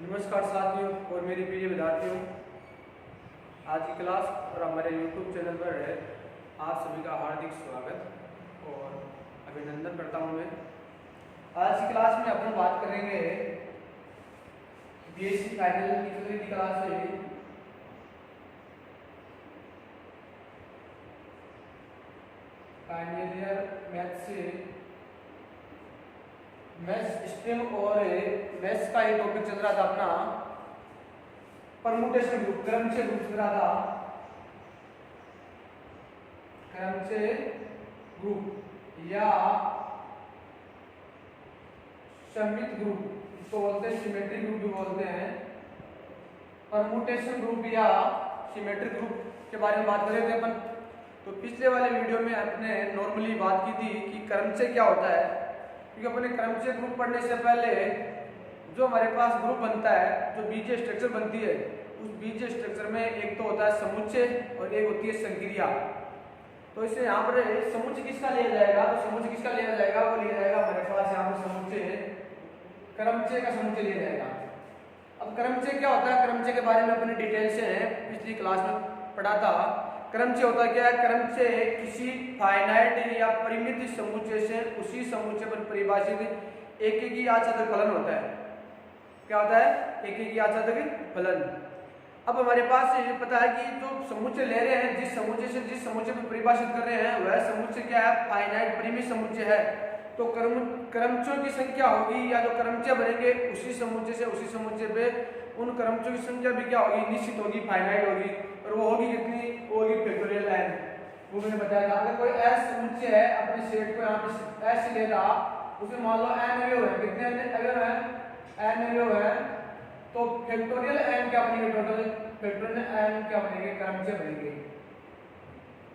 नमस्कार साथियों और मेरे प्रिय विद्यार्थियों, आज की क्लास और हमारे YouTube चैनल पर है आप सभी का हार्दिक स्वागत और अभिनंदन करता हूं मैं। आज की क्लास में अपन बात करेंगे बीएससी फाइनल की क्लास है। फाइनल ईयर मैथ्स से मैथ्स स्ट्रीम और मैथ्स का ये टॉपिक चल रहा था अपना परमुटेशन ग्रुप, क्रमचय ग्रुप चल रहा था। क्रमचय ग्रुप या सममित ग्रुप, इसको बोलते हैं सिमेट्रिक ग्रुप भी बोलते हैं। परमुटेशन ग्रुप या सिमेट्रिक ग्रुप के बारे में बात कर रहे थे अपन। तो पिछले वाले वीडियो में अपने नॉर्मली बात की थी कि क्रमचय क्या होता है, क्योंकि अपने क्रमचय ग्रुप पढ़ने से पहले जो हमारे पास ग्रुप बनता है, जो बीजीय स्ट्रक्चर बनती है, उस बीजीय स्ट्रक्चर में एक तो होता है समुच्चय और एक होती है संक्रिया। तो इसे यहाँ पर समुच्चय किसका लिया जाएगा, तो समुच्चय किसका लिया जाएगा, वो लिया जाएगा हमारे पास यहाँ पर समुच्चय क्रमचय का समुच्चय लिया जाएगा। अब क्रमचय क्या होता है, क्रमचय के बारे में अपने डिटेल से पिछली क्लास में पढ़ा था। क्रमचय होता क्या है, क्रमचय किसी फाइनाइट या परिमित समुच्चय से उसी समुच्चय पर परिभाषित एकेकी आच्छादक फलन होता है। क्या होता है, एकेकी आच्छादक फलन। अब हमारे पास ये पता है कि जो समुच्चय ले रहे हैं, जिस समुच्चय पर परिभाषित कर रहे हैं, वह समुच्चय क्या है, फाइनाइट परिमित समुच्चय है। तो क्रमचयों की संख्या होगी या जो क्रमचय बनेंगे उसी समुच्चय से उसी समुच्चय पे उन क्रमचयों की संख्या भी क्या होगी, निश्चित होगी, फाइनाइट होगी। और वो होगी कितनी, वो होगी फैक्टोरियल n। वो मैंने बताया था, अगर कोई s समुच्चय है, अपने सेट को यहाँ पे s ले रहा, उसमें मान लो n अवयव है, कितने अवयव है, n अवयव है, तो फैक्टोरियल n क्या बनेंगे, टोटल फैक्टोरियल n क्या बनेंगे, क्रमचय बनेंगे।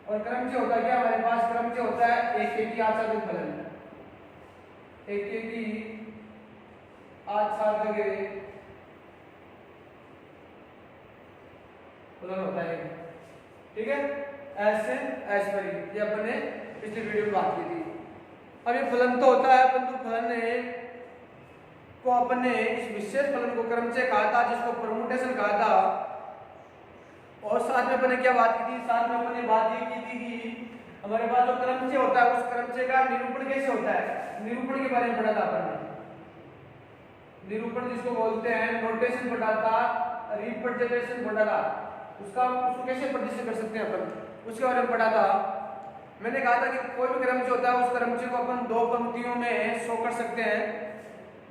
और क्रमचय होता है क्या, हमारे पास क्रमचय होता है एकेकी आच्छादक फलन। एकेकी आच्छादक फलन होता है, ठीक है, ऐसे ऐसे पर ये अपन ने पिछले वीडियो में बात की थी। अब ये फलन तो होता है, परंतु फलन को अपन ने इस विशेष फलन को क्रमचय कहा था, जिसको परमुटेशन कहा था। और साथ में अपन ने क्या बात की थी, साथ में अपन ने बात ये की थी कि हमारे पास जो क्रमचय होता है, उस क्रमचय का निरूपण कैसे होता है, निरूपण के बारे में पढ़ा था अपन ने। निरूपण जिसको बोलते हैं, नोटेशन पढ़ा था, रिप्रेजेंटेशन पढ़ा था, उसको कैसे प्रदर्शित कर सकते हैं अपन, उसके बारे में पढ़ा था। मैंने कहा था कि कोई भी क्रमचय होता है, उस क्रमचय को अपन दो पंक्तियों में शो कर सकते हैं।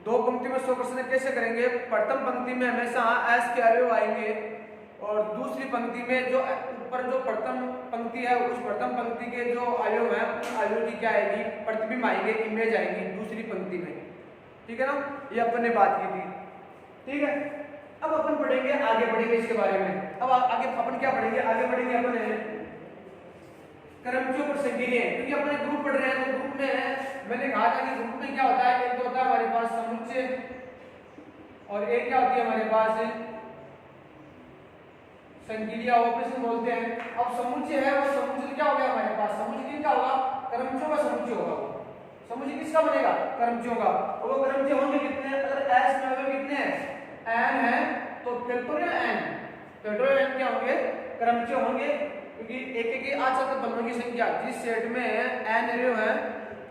दो पंक्ति में शो कर सकते कैसे करेंगे, प्रथम पंक्ति में हमेशा s के अवयव आएंगे और दूसरी पंक्ति में जो ऊपर जो प्रथम पंक्ति है, उस प्रथम पंक्ति के जो अवयव है, उस अवयव की क्या आएगी, प्रतिबिंब आएंगे, इमेज आएगी दूसरी पंक्ति में। ठीक है ना, ये अपन ने बात की थी। ठीक है, अब अपन पढ़ेंगे, आगे बढ़ेंगे इसके बारे में। अब आगे अपन क्या पढ़ेंगे, आगे बढ़ेंगे अपन क्रमचयों पर संक्रिय, क्योंकि अपने ग्रुप पढ़ रहे हैं। तो ग्रुप में मैंने कहा था कि ग्रुप में क्या होता है, एक तो होता है हमारे पास समुच्चय और एक क्या होती है हमारे पास संक्रिया, ऑपरेशन बोलते हैं। अब समुच्चय है, वो समुच्चय क्या हो गया हमारे पास, समुच्चय किसका होगा, क्रमचयों का समुच्चय होगा। समुच्चय किसका बनेगा, क्रमचयों का। और वो क्रमचय होंगे कितने, अगर s में अवयव कितने हैं, n है, तो फैक्टोरियल n, फैक्टोरियल n क्या होंगे, क्रमचय होंगे, क्योंकि एक आच्छादक फलनों की संख्या जिस सेट में n अवयव है,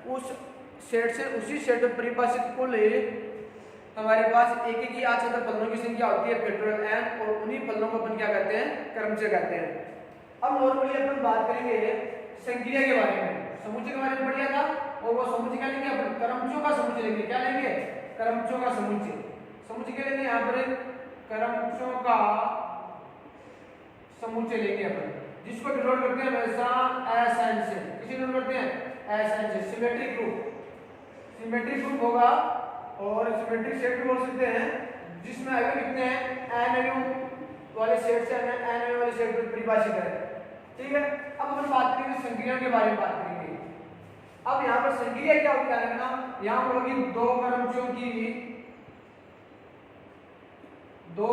उस सेट से उसी सेट में परिभाषित कुल हमारे पास एक ही आच्छादक फलनों की संख्या होती है फैक्टोरियल n, और उन्हीं फलनों को अपन क्या कहते हैं, क्रमचय कहते हैं। अब नॉर्मली अपन बात करेंगे संक्रिया के बारे में। समुच्चय के बारे में पढ़ लिया था, और वो समुच्चय क्या लेंगे अपन, क्रमचयों का समुच्चय लेंगे। क्या लेंगे, क्रमचयों का समुच्चय। समुच्चय क्या लेंगे यहाँ पर, क्रमचयों का समुच्चय लेंगे अपन, जिसको डिनोट करते हैं हमेशा SN से। किसे डिनोट करते हैं, SN से। सिमेट्रिक ग्रुप, सिमेट्रिक ग्रुप होगा, और सिमेट्रिक सेट भी बोल सकते हैं, जिसमें अवयव कितने हैं, n अवयव वाले सेट से n अवयव वाले सेट पर परिभाषित है। ठीक है, अब अपन बात करेंगे संक्रिया के बारे में बात करेंगे। अब यहाँ पर संक्रिया क्या होती है ना, यहाँ पर होगी दो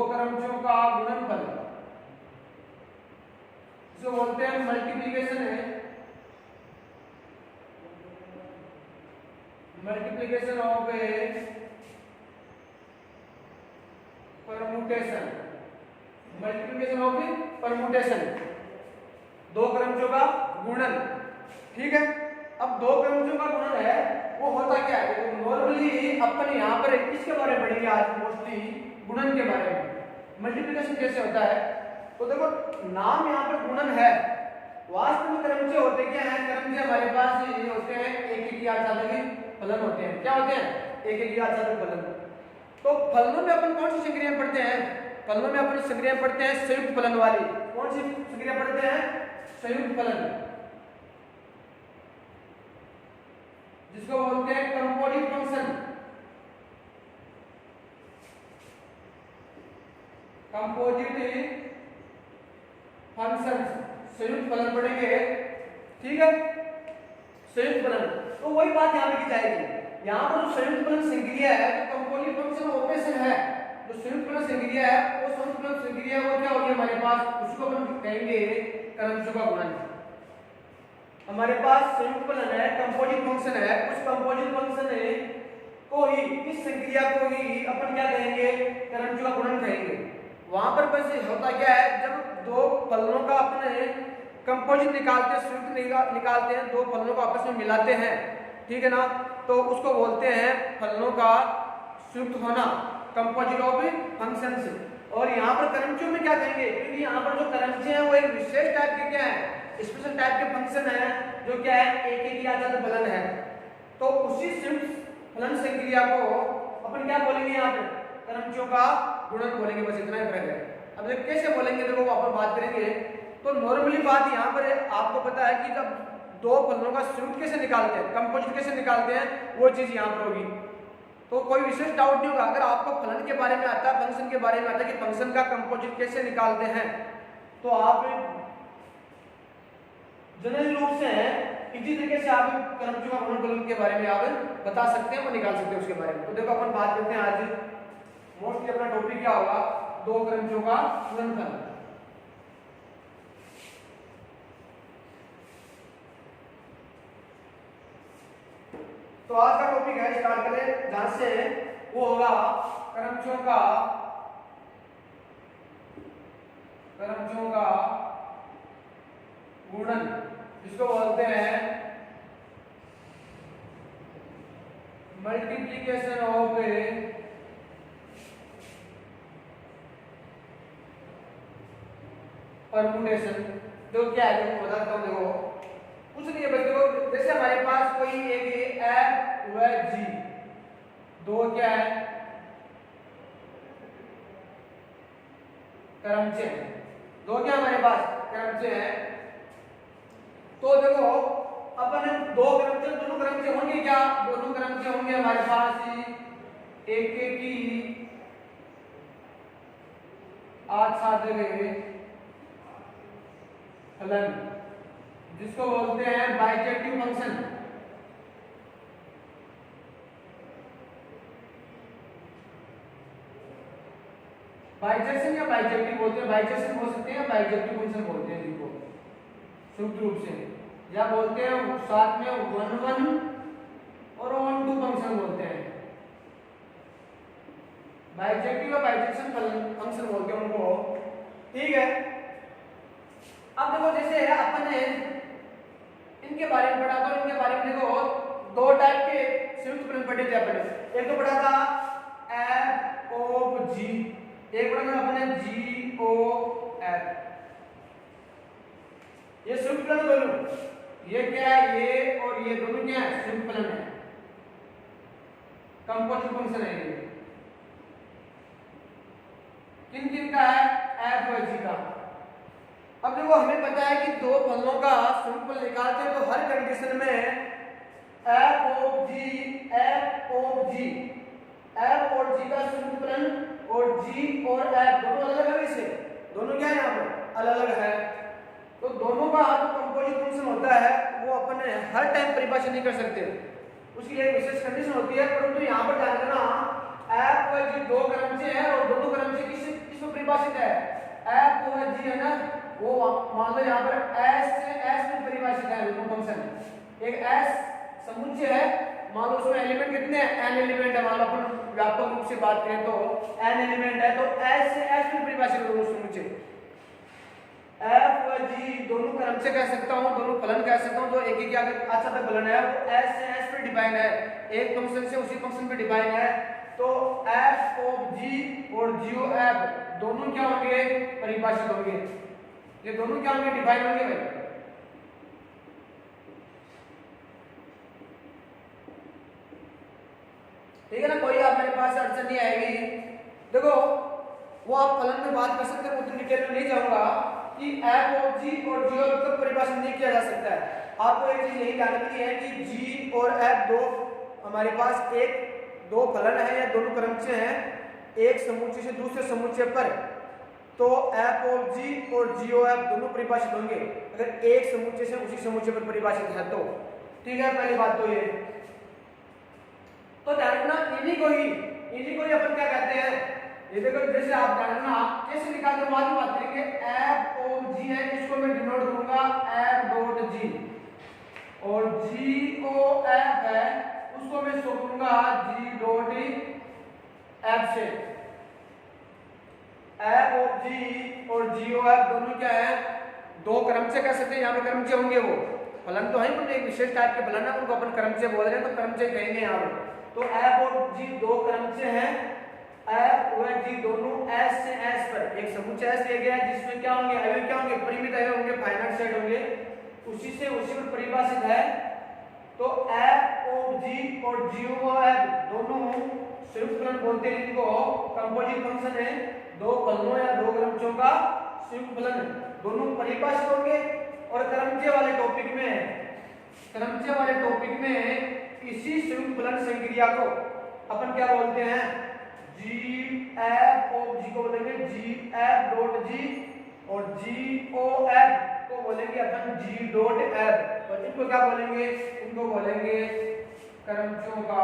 क्रमचयों का गुणनफल, जो बोलते हैं मल्टीप्लिकेशन है, multiplication of permutation, multiplication of permutation, दो क्रमचों का गुणन। ठीक है, अब दो क्रमचों का गुणन है वो होता क्या है, तो नॉर्मली अपन यहाँ पर किसके बारे में पढ़ेंगे आज, मोस्टली गुणन के बारे में। मल्टीप्लिकेशन कैसे होता है, तो देखो नाम यहाँ पर गुणन है, वास्तव में क्रमचय होते क्या है, क्रमचय हमारे पास ये होते हैं एक एक यादसाधक फलन होते हैं। क्या होते हैं, एक एक यादसाधक फलन। तो फलनों में अपन कौन सी संक्रियाएं पढ़ते हैं, फलनों में अपन संक्रियाएं पढ़ते हैं संयुक्त फलन वाली। कौन सी संक्रिया पढ़ते हैं, संयुक्त फलन, जिसको बोलते हैं कंपोजिट फंक्शन। कंपोजिट फंक्शन, संयुक्त फलन पढ़ेंगे। ठीक है, संयुक्त फलन, तो वही बात यहाँ पे की जाएगी। यहाँ पर जो संयुक्त फलन संक्रिया है, जो कंपोजिट फंक्शन ऑपरेशन है, जो संयुक्त फलन संक्रिया है, वो संयुक्त फलन संक्रिया वो क्या होगी हमारे पास, उसको हम कहेंगे क्रमचयों का गुणन। हमारे पास संयुक्त फलन है, कंपोजिट फंक्शन है, उस कंपोजिट फंक्शन को ही, इस संक्रिया को ही अपन क्या कहेंगे, क्रमचयों का गुणन कहेंगे। वहां पर वैसे होता क्या है, जब दो फलनों का अपने कंपोजिट निकालते हैं, संयुक्त निकालते हैं, दो फलनों को आपस में मिलाते हैं, ठीक है ना, तो उसको बोलते हैं फलनों का संयुक्त होना, कंपोजिट ऑफ फंक्शंस। और यहाँ पर क्रमचयों में क्या कहेंगे, क्योंकि यहाँ पर जो क्रमचय है वो एक विशेष टाइप के क्या है, स्पेशल टाइप के फंक्शन है, जो क्या है एक एक यादसाधक फलन है। तो उसी संयुक्त फलन संक्रिया को अपन क्या बोलेंगे, यहाँ पे क्रमचयों का गुणन बोलेंगे, बस इतना ही फर्क है। अब देखो कैसे बोलेंगे, देखो अपन बात करेंगे। तो नॉर्मली बात यहाँ पर आपको पता है कि जब दो फलनों का संयुक्त कैसे निकालते हैं, कंपोजिट कैसे निकालते हैं, वो चीज यहाँ पर होगी। तो कोई विशेष डाउट नहीं होगा, अगर आपको फलन के बारे में आता है, फंक्शन के बारे में आता है कि फंक्शन का कंपोजिट कैसे निकालते हैं, तो आप जनरल रूप से इसी तरीके से आप क्रमचयों का गुणनफल के बारे में आप बता सकते हैं और निकाल सकते हैं उसके बारे में। तो देखो अपन बात करते हैं आज मोस्टली अपना टॉपिक क्या होगा, दो क्रमचयों का गुणनफल। तो आज का टॉपिक है, स्टार्ट करें जहां से, वो होगा क्रमचयों का गुणन, जिसको बोलते हैं मल्टीप्लिकेशन ऑफ परमुटेशन। तो क्या है, देखो बताता हूं, देखो कुछ नहीं है, देखो जैसे हमारे पास कोई एक एफ व जी, दो क्या है क्रमचय है, दो क्या हमारे पास क्रमचय है। तो देखो अपन दो क्रमचय, दोनों क्रमचय होंगे क्या, दोनों क्रमचय होंगे हमारे पास एक की आच्छादित फलन, जिसको बोलते हैं बाइजेक्टिव फंक्शन। बाइजेक्शन या बाइजेक्टिव बोलते हैं, बाइजेक्शन बोल सकते हैं, बाइजेक्टिव फंक्शन बोलते हैं जिनको संयुक्त रूप से, या बोलते हैं साथ में 1 1 और 1 2 फंक्शन बोलते हैं। बाइजेक्टिव या बाइजेक्शन फंक्शन बोलते हैं उनको, ठीक है। अब देखो जैसे अपन ने इनके बारे में पढ़ा, तो इनके बारे में देखो दो टाइप के संयुक्त फलन पढ़े थे अपन। एक तो पढ़ा था एफ ऑफ जी, एक पढ़ा था अपने जी ओ एफ। ये संयुक्त फलन दोनों, ये क्या है, ये और ये दोनों क्या है, संयुक्त फलन है, कंपोजिट फंक्शन है ये। किन किन का है, एफ और जी का। अब देखो हमें पता है कि दो फलनों का संयुक्त फलन निकालते हैं, तो हर कंडीशन में एफ ऑफ जी और जी का संयुक्त फलन, और जी और एफ दोनों अलग अलग है, इसे दोनों क्या है यहाँ पर अलग अलग है। तो दोनों का जो कंपोजिट फंक्शन होता है वो अपन हर टाइम परिभाषित नहीं कर सकते, उसकी एक विशेष कंडीशन होती है। परंतु यहाँ पर ध्यान देना एफ और जी दो क्रमचय है, और दोनों क्रमचय किसमें परिभाषित है, एफ और जी है ना, वो मान लो यहाँ पर एस से एस में परिभाषित है दोनों फंक्शन। एक एस समुच्चय है, मान लो उसमें एलिमेंट कितने हैं, एन एलिमेंट है, मान लो अपन व्यापक रूप से बात करें तो n एलिमेंट है तो s से s में परिभाषित करूँ समुच्चय f व g दोनों क्रमचय कह सकता हूँ, दोनों फलन कह सकता हूँ। जो एक ही अच्छा तक फलन है वो s से s पे डिफाइन है, एक फंक्शन से उसी फंक्शन पे डिफाइन है। तो f ऑफ g और g ऑफ f दोनों क्या होंगे, परिभाषित होंगे। ये दोनों क्या होंगे, डिफाइन होंगे भाई। ठीक है ना, कोई आप मेरे पास अड़चन नहीं आएगी। देखो वो आप फलन में बात कर सकते हैं, उतनी डिटेल में नहीं जाऊंगा कि f ऑफ g और g ऑफ f परिभाषित नहीं किया जा सकता है। आपको एक चीज यही ध्यान रखनी है कि g और f दो हमारे पास दो फलन है या दोनों क्रमचय हैं एक समुच्चय से दूसरे समुच्चय पर, तो f ऑफ g और g ऑफ f दोनों परिभाषित होंगे अगर एक समुच्चय से उसी समुच्चय पर परिभाषित है तो। ठीक है, पहली बात तो ये। तो ध्यान रखना इन्हीं को ही अपन क्या कहते हैं, ये देखो जैसे आप ध्यान रखना कैसे निकालते हैं, बाद में बात करेंगे। f ऑफ g है, इसको मैं डिनोट करूंगा f डॉट g, और g ऑफ f है उसको मैं शो करूंगा g डॉट f से। f ऑफ g और g ऑफ f दोनों क्या है, दो क्रमचय कह सकते हैं। यहाँ पे क्रमचय होंगे, वो फलन तो है पर एक विशेष टाइप के फलन है, उनको अपन क्रमचय बोल रहे हैं तो क्रमचय कहेंगे यहाँ पे। तो f और g दो क्रमचय हैं, f और g दोनों s से s पर एक समुच्चय s लिया गया है जिसमें क्या होंगे, अवयव क्या होंगे, परिमित अवयव होंगे, फाइनाइट सेट होंगे, उसी से उसी पर परिभाषित है। तो f ऑफ g और g ऑफ f दोनों संयुक्त फलन बोलते हैं, इनको कंपोजिट फंक्शन है, दो फलनों या दो क्रमचयों का संयुक्त फलन, दोनों परिभाषित होंगे। और क्रमचय वाले टॉपिक में इसी संयुक्त फलन संक्रिया को अपन क्या बोलते हैं, gf ऑफ g को बोलेंगे gf डॉट g, और g ऑफ f को बोलेंगे अपन g डॉट f, और इनको क्या बोलेंगे, इनको बोलेंगे क्रमचयों का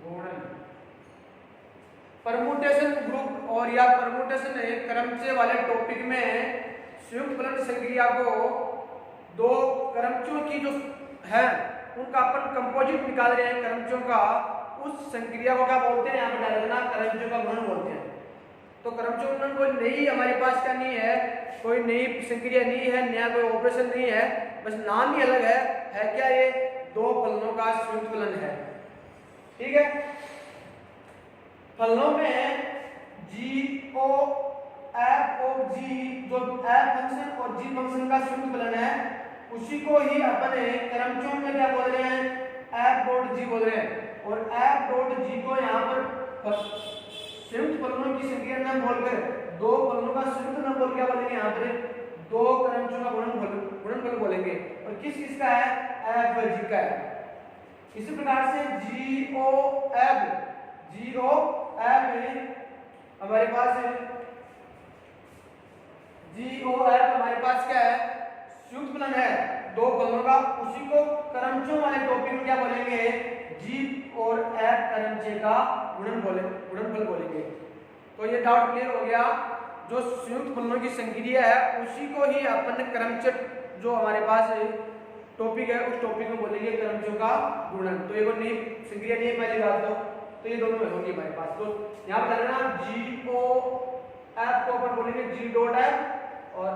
गुणन। परमुटेशन ग्रुप और या परमुटेशन क्रमचय वाले टॉपिक में संयुक्त फलन संक्रिया को दो क्रमचयों की जो है उनका अपन कंपोजिट निकाल रहे हैं क्रमचयों का, उस संक्रिया को क्या बोलते हैं, यहाँ पे डाल देना क्रमचयों का गुणन बोलते हैं। तो क्रमचय गुणन कोई नई हमारे पास क्या नहीं है, कोई नई संक्रिया नहीं है, नया कोई ऑपरेशन नहीं है, बस नाम ही अलग है क्या, ये दो फलनों का संयुक्त फलन है। ठीक है, फलनों में g o f of g जो f फंक्शन और g फंक्शन का संयुक्त फलन है, उसी को ही अपन क्रमचयों में क्या बोल रहे हैं, f डॉट g बोल रहे हैं। और f डॉट g को यहाँ पर संयुक्त फलनों की संक्रिया नाम बोलकर दो फलनों का संयुक्त नाम बोल क्या बोलेंगे, यहाँ पर दो क्रमचयों का गुणनफल बोलेंगे। और किस किस का है, f व g का है। इसी प्रकार से g o f हमारे पास है, g o f हमारे पास क्या है, संयुक्त फलन है दो फलनों का, उसी को क्रमचयों वाले टॉपिक में क्या बोलेंगे, g और f क्रमचय का गुणनफल बोलेंगे। तो ये डाउट क्लियर हो गया, जो संयुक्त फलनों की संक्रिया है उसी को ही अपन क्रमचय जो हमारे पास टॉपिक है उस टॉपिक में बोलेंगे क्रमचयों का गुणन। तो ये कोई नई संक्रिया नहीं है पहली बात तो ये दोनों में होगी हमारे पास। तो यहाँ पर लगना g o f को अपन बोलेंगे g डॉट f और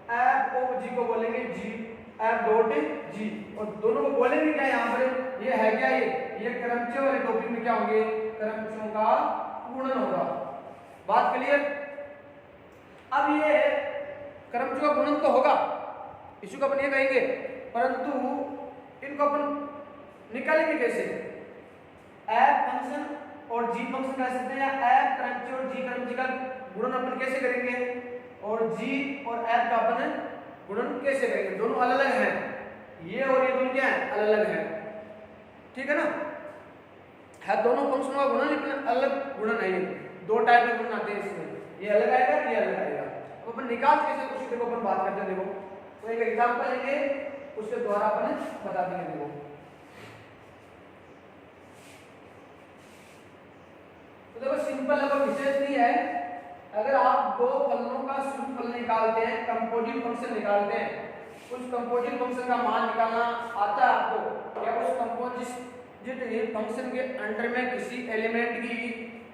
f o g को बोलेंगे g f डॉट g, और दोनों को बोलेंगे क्या यहाँ पर, ये है क्या, ये क्रमचय वाले टॉपिक में क्या होंगे, क्रमचयों का गुणन होगा। बात क्लियर। अब ये क्रमचयों का गुणन तो होगा, इसी को अपन ये कहेंगे, परंतु इनको अपन निकालेंगे कैसे, f फंक्शन और g फंक्शन कह सकते हैं, या f क्रमचय और g क्रमचय का गुणन अपन कैसे करेंगे, और g और f का अपन गुणन कैसे करेंगे, दोनों अलग अलग हैं, ये और ये दोनों क्या है, अलग अलग है। ठीक है ना, है दोनों फंक्शनों का गुणन लेकिन अलग गुणन है, ये दो टाइप के गुणन आते हैं इसमें, ये अलग आएगा ये अलग आएगा। तो अपन निकाल कैसे कुछ देखो अपन बात करते हैं, देखो तो एक एग्जांपल लेंगे उसके द्वारा अपन बता देंगे। देखो तो देखो सिंपल है, विशेष नहीं है, अगर आप दो फलनों का संयुक्त फलन निकालते हैं, कंपोजिट फंक्शन निकालते हैं, उस कंपोजिट फंक्शन का मान निकालना आता है आपको, या उस कंपोजिट फंक्शन के अंडर में किसी एलिमेंट की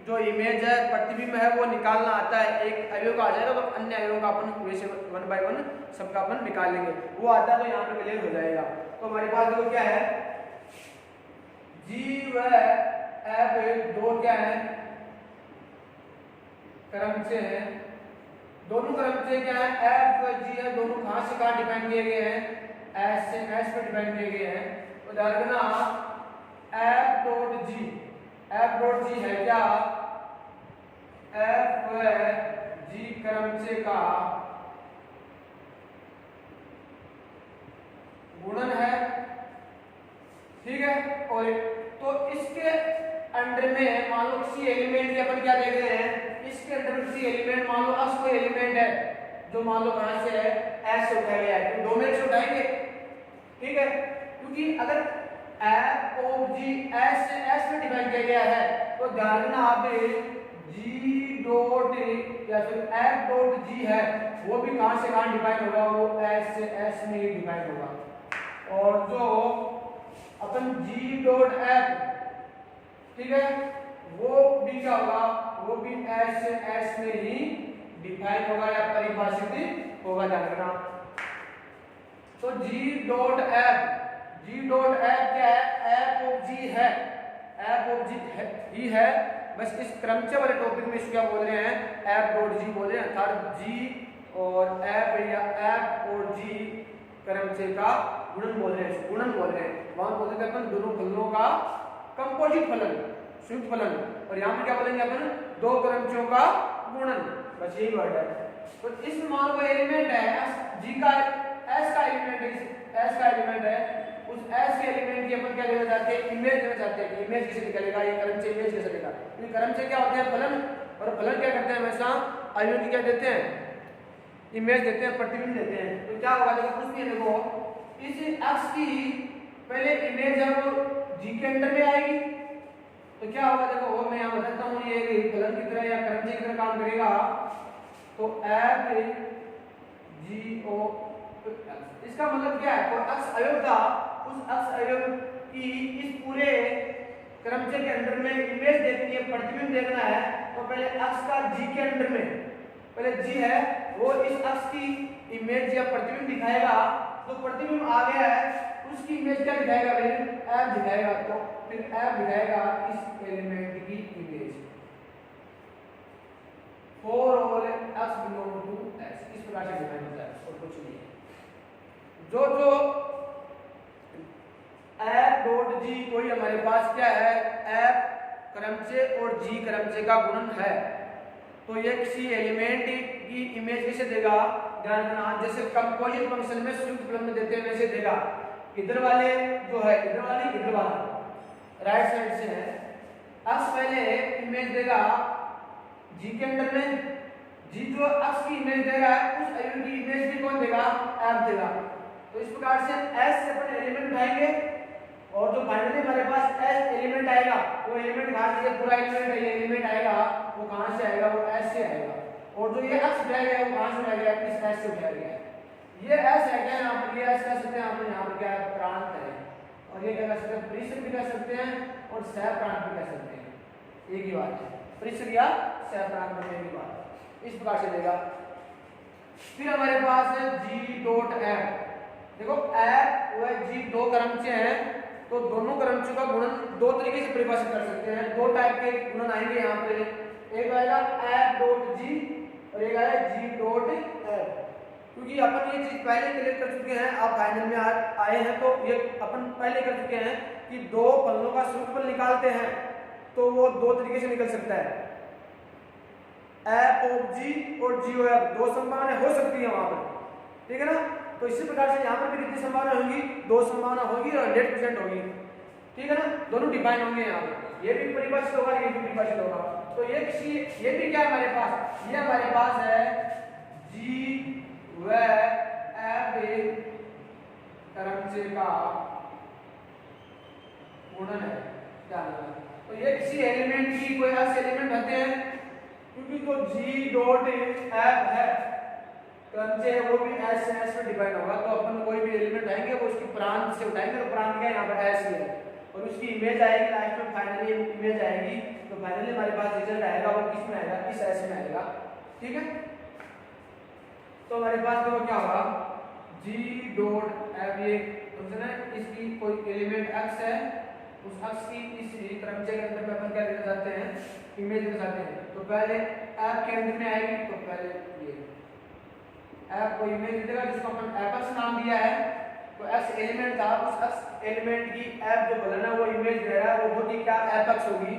जो इमेज है, प्रतिबिंब है, वो निकालना आता है। एक अवयव का आ जाएगा तो अन्य अवयव का अपन वैसे 1 बाय 1 सबका अपन निकाल लेंगे, वो आता है तो यहाँ पे क्लियर हो जाएगा। तो हमारे पास देखो क्या है, जी व एफ दो क्या है, क्रमचय है। दोनों क्रमचय क्या है, एफ व जी है, दोनों कहां से कहां डिफाइन किए गए हैं, एस से एस पे डिफाइन किए गए हैं। तो ध्यान रखना F dot G, F dot G है क्या, एफ व जी क्रमचय का गुणन है, ठीक है। और तो इसके अंडर में मान लो किसी एलिमेंट की अपन क्या देख रहे हैं, इसके अंदर किसी एलिमेंट मान लो अस कोई एलिमेंट है जो मान लो कहां से है, एस से उठाया गया है, तो डोमेन से उठाएंगे, ठीक है। क्योंकि अगर एफ ऑफ जी एस से एस में डिफाइन किया गया है तो ध्यान रखना आप जी डॉट या फिर एफ डॉट जी है वो भी कहां से कहां डिफाइन होगा, वो एस से एस में ही डिफाइन होगा। और जो अपन जी डॉट एफ, ठीक है, वो भी क्या होगा, वो भी एस से एस में ही डिफाइन होगा या परिभाषित होगा, ध्यान रखना। तो जी डॉट एफ, जी डॉट एफ क्या है, एफ ऑफ जी है, एफ ऑफ जी ही है। बस इस क्रमचय वाले टॉपिक में इसको क्या बोल रहे हैं, एफ डॉट जी बोल रहे हैं, अर्थात जी और एफ या एफ और जी क्रमचय का गुणन बोल रहे हैं, गुणन बोल रहे हैं। वहां बोलते थे अपन दोनों फलनों का कंपोजिट फलन, संयुक्त फलन, और यहाँ पे क्या बोलेंगे अपन, दो क्रमचयों का गुणन, बस यही वर्ड है। तो इसमें मान लो एलिमेंट है जी का, एस का एलिमेंट है, एस का एलिमेंट है, उस एस के एलिमेंट की अपन क्या लेना चाहते हैं, इमेज लेना चाहते हैं कि इमेज कैसे निकलेगा, ये क्रमचय इमेज कैसे निकलेगा। क्योंकि क्रमचय क्या होते हैं, फलन, और फलन क्या करते हैं, हमेशा अवयव की क्या देते हैं, इमेज देते हैं, प्रतिबिंब देते हैं। तो क्या होगा, देखो कुछ नहीं, देखो इस अक्ष की पहले इमेज है वो जी के अंडर में आएगी, तो क्या होगा, देखो वो मैं यहाँ बताता हूँ, ये फलन की तरह या क्रमचय की तरह काम करेगा। तो एफ जी ओ, इसका मतलब क्या है, कोई अक्ष अवयव था, उस अक्ष अवयव की इस पूरे क्रमचय के अंदर में इमेज देखनी है, प्रतिबिंब देखना है। तो पहले अक्ष का जी के अंदर में पहले जी है, वो इस अक्ष की इमेज या प्रतिबिंब दिखाएगा। तो प्रतिबिंब आ गया है, उसकी इमेज क्या दिखाएगा, एफ दिखाएगा। तो फिर एफ दिखाएगा इस एलिमेंट की image for all x belong to S, इस प्रकार से डिफाइन होता है और कुछ नहीं है। जो एफ डॉट जी कोई हमारे पास क्या है, एफ क्रमचय और जी क्रमचय का गुणन है, तो ये किसी एलिमेंट की इमेज कैसे देगा, ध्यान रखना, जैसे कंपोजिट फंक्शन में संयुक्त फलन में देते हैं वैसे देगा। इधर वाले जो है, इधर वाला राइट साइड से है, अक्ष पहले इमेज देगा जी के अंदर में, जी जो अक्ष की इमेज दे रहा है उस अवयव की इमेज भी कौन देगा, एफ देगा। तो इस प्रकार से एस से अपन एलिमेंट उठाएंगे और जो फाइनली हमारे पास एस एलिमेंट आएगा, वो एलिमेंट कहां से, पूरा एलिमेंट है, ये एलिमेंट आएगा, वो कहां से आएगा, वो एस से आएगा। और जो ये अक्ष उठाया गया वो कहां से उठाया गया, इस एस से उठाया गया है। ये एस है क्या, यहाँ पर ये एस कह सकते हैं, आप यहाँ पर क्या है, प्रांत है, और ये क्या कह सकते हैं, परिसर भी कह सकते हैं और सह प्रांत भी कह सकते हैं, एक ही बात है, परिसर या सह प्रांत में एक ही बात, इस प्रकार से देगा। फिर हमारे पास है जी डॉट एफ, देखो एफ व जी दो क्रमचय हैं, तो दोनों क्रमचयों का गुणन दो तरीके से परिभाषित कर सकते हैं। दो टाइप के गुणन आएंगे यहाँ पे, एक आएगा एफ डॉट जी और एक आएगा जी डॉट एफ। क्योंकि अपन ये चीज पहले क्लियर कर चुके हैं, आप फाइनल में आए हैं तो ये अपन पहले कर चुके हैं कि दो फलनों का संयुग्मफल निकालते हैं तो वो दो तरीके से निकल सकता है, एफ ऑफ जी और जी ओ एफ, दो संभावनाएं हो सकती है वहां पर, ठीक है ना। तो इसी प्रकार से यहाँ पर भी कितनी संभावना होगी, दो संभावना होगी और 100% होगी, ठीक है ना, दोनों डिफाइन होंगे यहाँ पे, ये भी परिभाषित होगा, ये भी परिभाषित होगा। तो ये भी क्या है हमारे पास, ये हमारे पास है जी व एफ क्रमचय का गुणन है, क्या है। तो ये किसी एलिमेंट की कोई ऐसे एलिमेंट होते हैं, क्योंकि तो जी डॉट एफ है क्रमचय है वो भी एस से एस में डिवाइड होगा। तो अपन कोई भी एलिमेंट आएंगे वो उसकी प्रांत से उठाएंगे, तो प्रांत क्या है यहाँ पर एस है, और उसकी इमेज आएगी लास्ट में, फाइनली इमेज आएगी। तो फाइनली हमारे पास रिजल्ट आएगा वो किस में आएगा, इस एस में आएगा। ठीक है, तो हमारे पास देखो क्या होगा, जी डॉट एफ, ये फंक्शन है, इसकी कोई एलिमेंट एक्स है, उस एक्स की इस क्रमचय के अंदर में अपन क्या देना चाहते हैं, इमेज देना चाहते हैं। तो पहले एफ के अंदर में आएगी, तो पहले ये एफ को इमेज देगा जिसको अपन एफ नाम दिया है। तो एक्स एलिमेंट था, उस एक्स एलिमेंट की एफ जो बोला ना वो इमेज दे रहा है, वो होती क्या एफ एक्स होगी।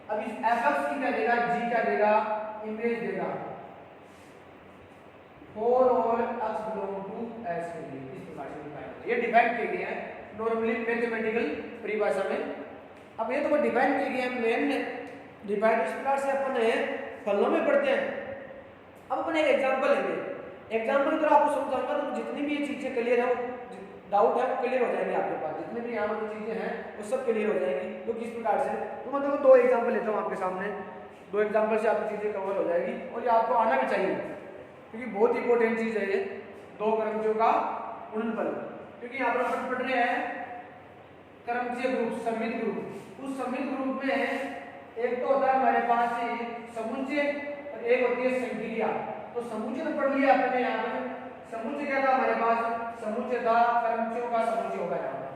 अब इस एफ एक्स की क्या देगा, जी क्या देगा, इमेज देगा for all x belong to S के लिए। इस प्रकार से डिफाइन, ये डिफाइन किए गए हैं नॉर्मली मैथमेटिकल परिभाषा में। अब ये तो डिफाइन किए गए हैं मेन डिफाइन, इस प्रकार से अपन फलों में पढ़ते हैं। अब अपन एक एग्जांपल लेंगे, एग्जांपल की तरह आपको समझाऊंगा, तो जितनी भी ये चीजें क्लियर है, डाउट है वो क्लियर हो जाएंगे आपके पास, जितने भी यहाँ पर चीजें हैं वो सब क्लियर हो जाएंगी। तो किस प्रकार से, तो मैं देखो दो एग्जांपल लेता हूँ आपके सामने, दो एग्जांपल से आपकी चीजें कवर हो जाएगी, और ये आपको आना भी चाहिए क्योंकि बहुत इंपॉर्टेंट चीज है ये, दो क्रमचयों का गुणनफल। क्योंकि यहाँ पर अपन पढ़ रहे हैं क्रमचय ग्रुप, समित ग्रुप। उस समित ग्रुप में एक तो होता है हमारे पास समुच्चय और एक होती है संक्रिया। तो समुच्चय तो पढ़ लिया आपने यहाँ पे, समुच्चय क्या था हमारे पास, समुच्चय था क्रमचयों का समुच्चय होगा यहाँ पर।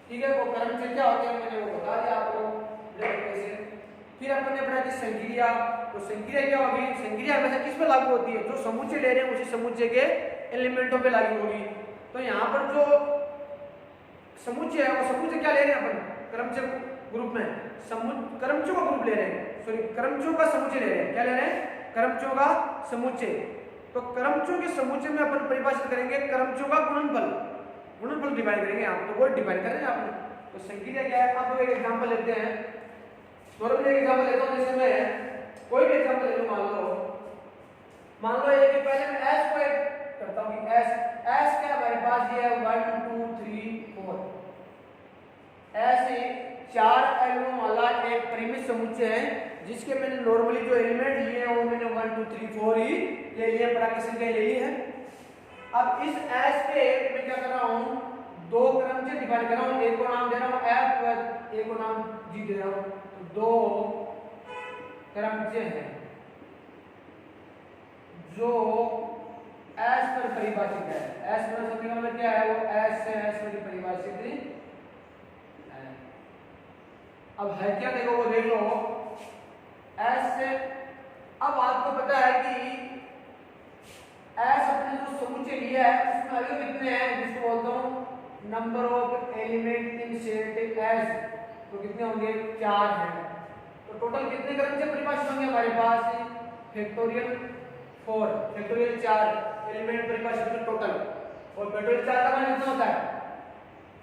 ठीक है, वो क्रमचय क्या होते हैं मैंने वो बता दिया आपको। फिर अपन ने पढ़ा थी संक्रिया। तो संक्रिया क्या होगी, संक्रिया हमेशा किस पे लागू होती है, जो समुच्चय ले रहे हैं उसी समुच्चय के एलिमेंटों पे लागू होगी। तो यहाँ पर जो समुच्चय है वो समुच्चय क्या ले रहे हैं अपन क्रमचय ग्रुप में, क्रमचयों का ग्रुप ले रहे हैं, सॉरी क्रमचयों का समुच्चय ले रहे हैं। क्या ले रहे हैं, क्रमचयों का समुच्चय। तो क्रमचयों के समुच्चय में अपन परिभाषित करेंगे क्रमचयों का गुणनफल, गुणनफल डिफाइन करेंगे यहाँ पर, तो वो डिफाइन करेंगे आपने। तो संक्रिया क्या है, आप एक एग्जांपल लेते हैं, नॉर्मल एक एग्जांपल लेता हूँ, जैसे मैं कोई भी एग्जांपल ले लूं, मान लो ये कि पहले मैं एस को करता हूँ कि एस क्या हमारे पास ये है 1 2 3 4, ऐसे 4 एलिमेंट वाला एक परिमित समुच्चय है जिसके मैंने नॉर्मली जो एलिमेंट लिए हैं वो मैंने 1 2 3 4 ही ले लिए, प्राकृत संख्या ले ली है। अब इस एस पे मैं क्या कर रहा हूँ, दो क्रमचय डिवाइड कर रहा हूँ, एक को नाम दे रहा हूँ एफ, एक को नाम जी दे रहा हूँ। तो दो क्रमचय हैं जो एस पर परिभाषित है। एस पर शब्द का मतलब क्या है, वो एस से एस पर परिभाषित है। अब है क्या, देखो वो देख लो एस से। अब आपको पता है कि एस अपने जो समुच्चय लिया है उसमें अवयव कितने हैं, जिसको बोलता हूँ number of element in set S. तो कितने होंगे, 4 हैं। तो टोटल कितने क्रमचय परिभाषित होंगे हमारे पास, फैक्टोरियल 4, फैक्टोरियल 4 एलिमेंट परिभाषित होंगे टोटल। और फैक्टोरियल 4 का मान कितना होता है,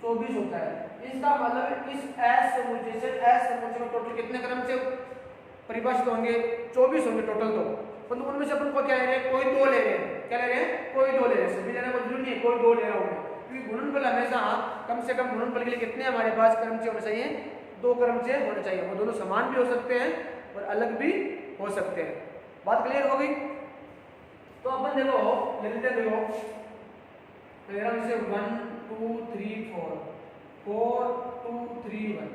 24 होता है। इसका मतलब इस एस समुच्चय से एस समुच्चय में टोटल कितने क्रमचय परिभाषित होंगे, 24 होंगे टोटल। तो परंतु उनमें से अपन को क्या ले रहे हैं, कोई दो ले रहे हैं। क्या ले रहे हैं, कोई दो ले रहे हैं, सभी लेने को जरूरी नहीं है, कोई दो ले रहा हूं। क्योंकि गुणनफल हमेशा कम से कम गुणनफल के लिए कितने हमारे पास क्रमचय होने चाहिए, 2 क्रमचय होने चाहिए। वो दोनों समान भी हो सकते हैं और अलग भी हो सकते हैं। बात क्लियर हो गई। तो अपन देखो ले लेते हैं, देखो मेरा इसे 1 2 3 4 4 2 3 1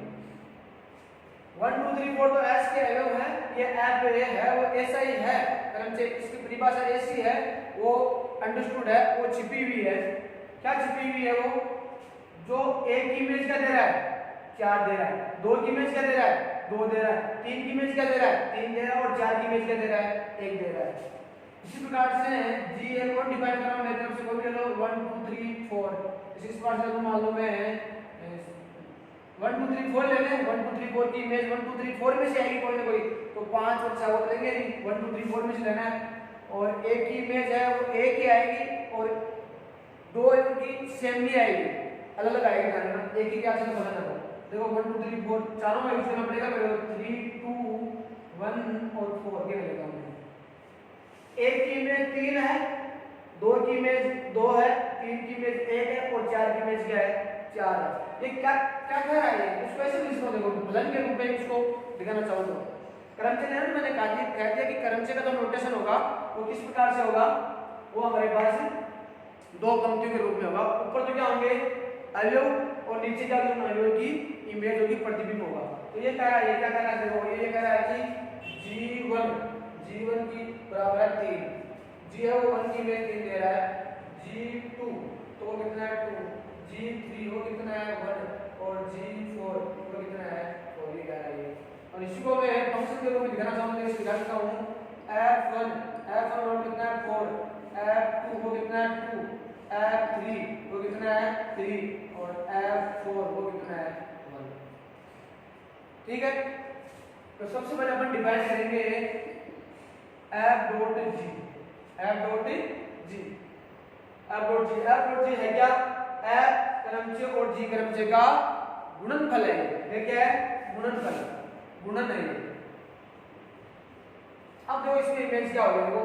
1 2 3 4 तो एस के अवयव है, ये एफ है वो ऐसा ही है क्रमचय, इसकी परिभाषा ऐसी है, वो अंडरस्टूड है, वो छिपी हुई है। क्या छिपी हुई है, वो जो एक इमेज क्या दे रहा है, 4 दे रहा है, 2 की इमेज क्या दे रहा है, 2 दे रहा है, 3 की इमेज क्या दे रहा है, 3 दे रहा है, और 4 की इमेज क्या दे रहा है, 1 दे रहा है। इसी प्रकार से जी ए को डिफाइन कर रहा हूं, मेरी तरफ से कोई भी ले लो 1 2 3 4। इसी प्रकार से मान लो मैं 1 2 3 4 ले लें, 1 2 3 4 की इमेज 1 2 3 4 में से आएगी कोई ना कोई, तो 5 और 6 वो लेंगे नहीं, 1 2 3 4 में से लेना है। और एक की इमेज है वो एक ही आएगी, और 2 की सेम नहीं आएगी, अलग अलग आएगी ना, एक ही क्या से बना जाता। देखो 1 2 3 4 चारों में यूज करना पड़ेगा मेरे को, 3 2 1 और 4 के लेता हूं। एक की इमेज 3 है, 2 की इमेज 2 है, 3 की इमेज 1 है, और 4 की इमेज क्या है, 4 है। ये क्या क्या कह रहा है, इसको ऐसे लिखो, देखो फलन के रूप में इसको दिखाना चाहूँ तो क्रमचय मैंने कह दिया कि क्रमचय का जो नोटेशन होगा वो किस प्रकार से होगा, वो हमारे पास दो पंक्तियों के रूप में होगा। ऊपर तो क्या होंगे अवयव और नीचे क्या होगा अवयव की इमेज होगी, प्रतिबिंब होगा। तो ये कह रहा है, ये क्या कह रहा है देखो, ये कह रहा है कि G1 की बराबर है 3, G है वो 1 की इमेज 3 दे रहा है, G2 तो वो कितना है 2, G3 वो कितना है 1 और G4 वो कितना है 4, ये कह रहा है। और इसी को मैं फंक्शन के रूप में दिखाना चाहूंगा, इसको लिख सकता हूं F1 वो कितना है 4, F2 वो कितना है 2, F3 वो कितना है 3 और F4 वो कितना है 1। ठीक है, तो सबसे पहले अपन डिफाइन करेंगे F.G है क्या, F क्रमचय और G क्रमचय का गुणनफल है। ये क्या है गुणनफल, गुणन है। अब देखो इसमें इमेज क्या होगी, देखो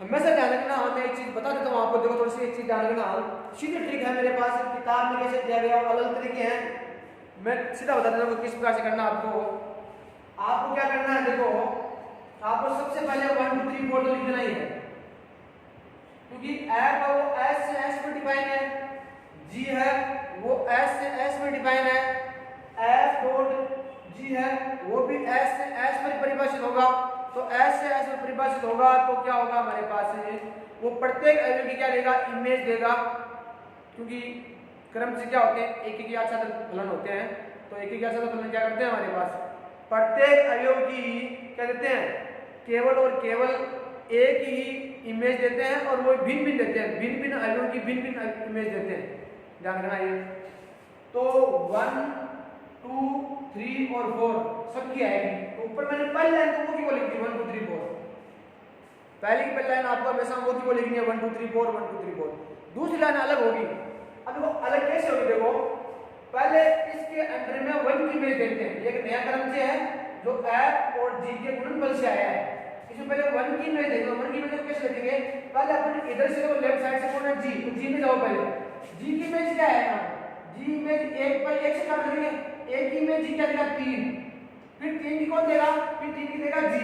हमेशा ध्यान रखना, मैं एक चीज बता देता हूँ आपको, देखो थोड़ी सी एक चीज ध्यान रखना, सीधी ट्रिक है मेरे पास, किताब में कैसे दिया गया अलग तरीके हैं, मैं सीधा बता देता हूँ किस प्रकार से करना। आपको क्या करना है, देखो आपको सबसे पहले 1 2 3 4 तो लिख देना ही है, क्योंकि F है वो S से S में डिफाइन है, G है वो S से S में डिफाइन है, F.G है वो भी S से S में परिभाषित होगा। तो S से S में परिभाषित होगा तो क्या होगा हमारे पास है वो प्रत्येक अवयव की क्या देगा इमेज देगा, क्योंकि क्रम से क्या होते हैं एक एक आच्छादन फलन होते हैं, तो एक एक आच्छादन फलन क्या करते हैं हमारे पास प्रत्येक अवयव की क्या देते हैं केवल और केवल एक ही इमेज देते हैं और वो भिन्न भिन्न देते हैं, भिन्न भिन्न अवयवों की भिन्न भिन्न इमेज देते हैं, ध्यान रखना ये। तो 1 2 3 और 4 सबकी आएगी। तो ऊपर मैंने पहली लाइन तो वो की बोलेगी 1 2 3 4, पहली की पहली लाइन आपको हमेशा वो की बोलेगी 1 2 3 4 1 2 3 4, दूसरी लाइन अलग होगी। अब देखो अलग कैसे होगी, देखो पहले इसके अंदर में 1 की इमेज देते हैं, एक नया क्रम से है जो F और G के गुणनफल से आया है, इसमें पहले 1 की इमेज देंगे। 1 की इमेज कैसे लिखेंगे, पहले अपन इधर से लेफ्ट साइड से बोलना G, तो G में जाओ पहले, G की इमेज क्या है ना, G इमेज 1 पर 1 से काट देंगे, 1 की इमेज G क्या देगा 3, फिर 3 की कौन देगा, फिर 3 की देगा G,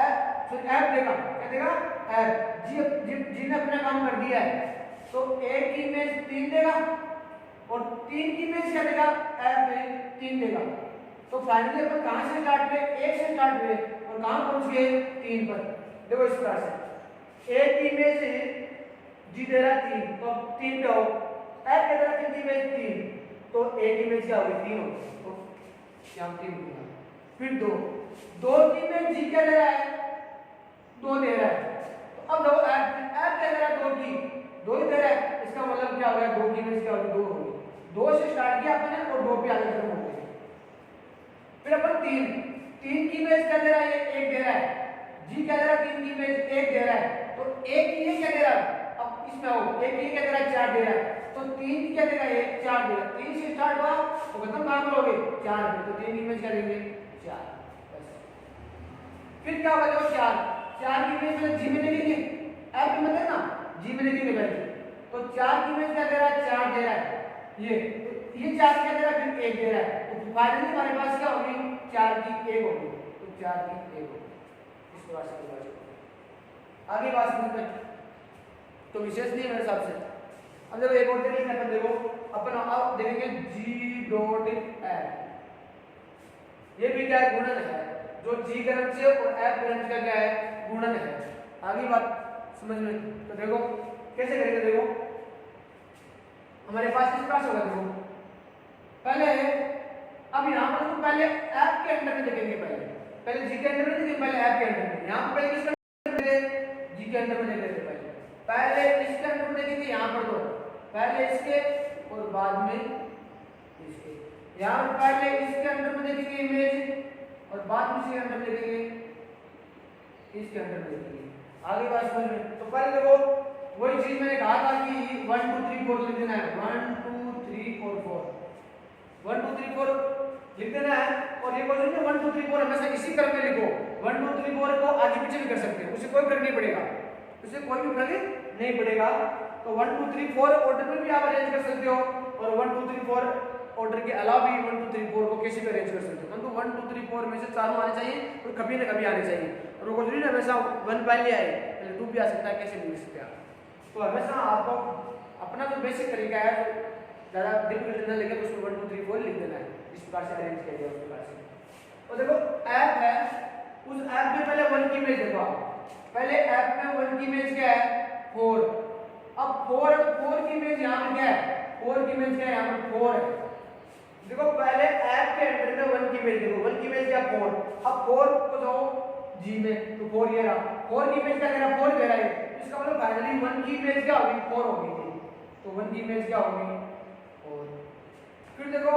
F फिर F देगा, क्या देगा F, G ने अपना काम कर दिया है, तो 1 की इमेज 3 देगा और 3 की इमेज क्या देगा F में 3 देगा। तो फाइनली अपन कहां से स्टार्ट हुए, 1 से स्टार्ट हुए और कहां पहुंच गए 3 पर। देखो इस प्रकार से 1 की इमेज G दे रहा 3, तो 3 पे हो, F के द्वारा 3 की इमेज 3, तो 1 की इमेज क्या होगी 3 होगी, तो यहां 3 होगा। फिर 2 की इमेज G क्या दे रहा है 2 दे रहा है, तो अब देखो F क्या दे रहा है 2 की 2 ही दे रहा है, इसका मतलब क्या हो गया 2 की इमेज क्या होगी 2 होगी, 2 से स्टार्ट किया अपने और 2 पे आगे खत्म हो गए। फिर अपन 3 की इमेज क्या दे रहा है 1 दे रहा है, G क्या दे रहा है 3 की इमेज 1 दे रहा है, तो 1 की ये क्या दे रहा है, अब इसमें आओ 1 की क्या दे रहा है 4 दे रहा है, तो 3 की क्या देगा 1 4 देगा, 3 से स्टार्ट हुआ तो खत्म कहां पर होगे 4 पे, तो 3 की इमेज क्या देंगे 4 बस। फिर क्या होगा देखो 4 की इमेज में G में लिखेंगे, F में देना G में लिखेंगे पहले, तो 4 की इमेज क्या दे रहा है 4 दे रहा है, ये 4 क्या दे रहा है फिर 1 दे रहा है, तो फाइनली हमारे पास क्या होगी 4 की 1 होगी, तो 4 की 1 होगी। इस प्रकार से आगे बात समझते हैं, तो विशेष नहीं है मेरे हिसाब से। अब देखो एक और देखेंगे अपन, देखो अपन अब देखेंगे G.F, ये भी क्या है गुणन है, जो G क्रमचय और F क्रमचय का क्या है गुणन है। आगे बात समझ में, तो देखो कैसे करेंगे, देखो हमारे पास इस प्रकार से होगा, देखो पहले अब यहाँ पर तो पहले F के अंदर में लिखेंगे, पहले G के अंदर में लिखेंगे, पहले F के अंदर में, यहाँ पर पहले किसके अंदर में G के अंदर में लिखेंगे, पहले इसके अंदर में लिखेंगे, यहाँ पर तो पहले इसके और बाद में इसके, यहाँ पर पहले इसके अंदर में लिखेंगे इमेज और बाद में इसके अंदर में लिखेंगे, इसके अंदर में लिखेंगे। आगे बात समझ में, तो पहले देखो वही चीज मैंने कहा था कि 1 2 3 4 लिख देना है, 1 2 3 4 4 1 2 3 4 लिख देना है, और ये क्वेश्चन में 1 2 3 4 हमेशा इसी क्रम में लिखो, 1 2 3 4 को आगे पीछे भी कर सकते हैं, उससे कोई फर्क नहीं पड़ेगा, उससे कोई भी फर्क नहीं पड़ेगा। तो 1 2 3 4 ऑर्डर में भी आप अरेंज कर सकते हो, और 1 2 3 4 ऑर्डर के अलावा भी 1 2 3 4 को कैसे भी अरेंज कर सकते हो, तो 1 2 3 4 में से चारों आने चाहिए और कभी ना कभी आने चाहिए, और वो जरूरी हमेशा 1 पहले आए ये 2 भी आ सकता है, कैसे भी लिख सकते हैं आप। तो हमेशा आपको अपना जो बेसिक तरीका है, ज़्यादा डिफिकल्ट ना लेके उसको 1 2 3 4 लिख देना है, इस प्रकार से अरेंज किया गया उस प्रकार से। और देखो ऐप है, उस ऐप में पहले 1 की इमेज देखो आप, पहले ऐप में 1 की इमेज क्या है 4। अब 4 की इमेज यहाँ पे क्या है, 4 की इमेज क्या है यहाँ पे 4 है। देखो पहले ऐप के अंदर में 1 की इमेज देखो, 1 की इमेज क्या 4। अब 4 को जाओ जी में तो 4 ये रहा, 4 की इमेज क्या कह रहा 4 कह रहा है, इसका मतलब फाइनली 1 की इमेज क्या होगी 4 होगी। तो 1 की इमेज क्या होगी 4। फिर देखो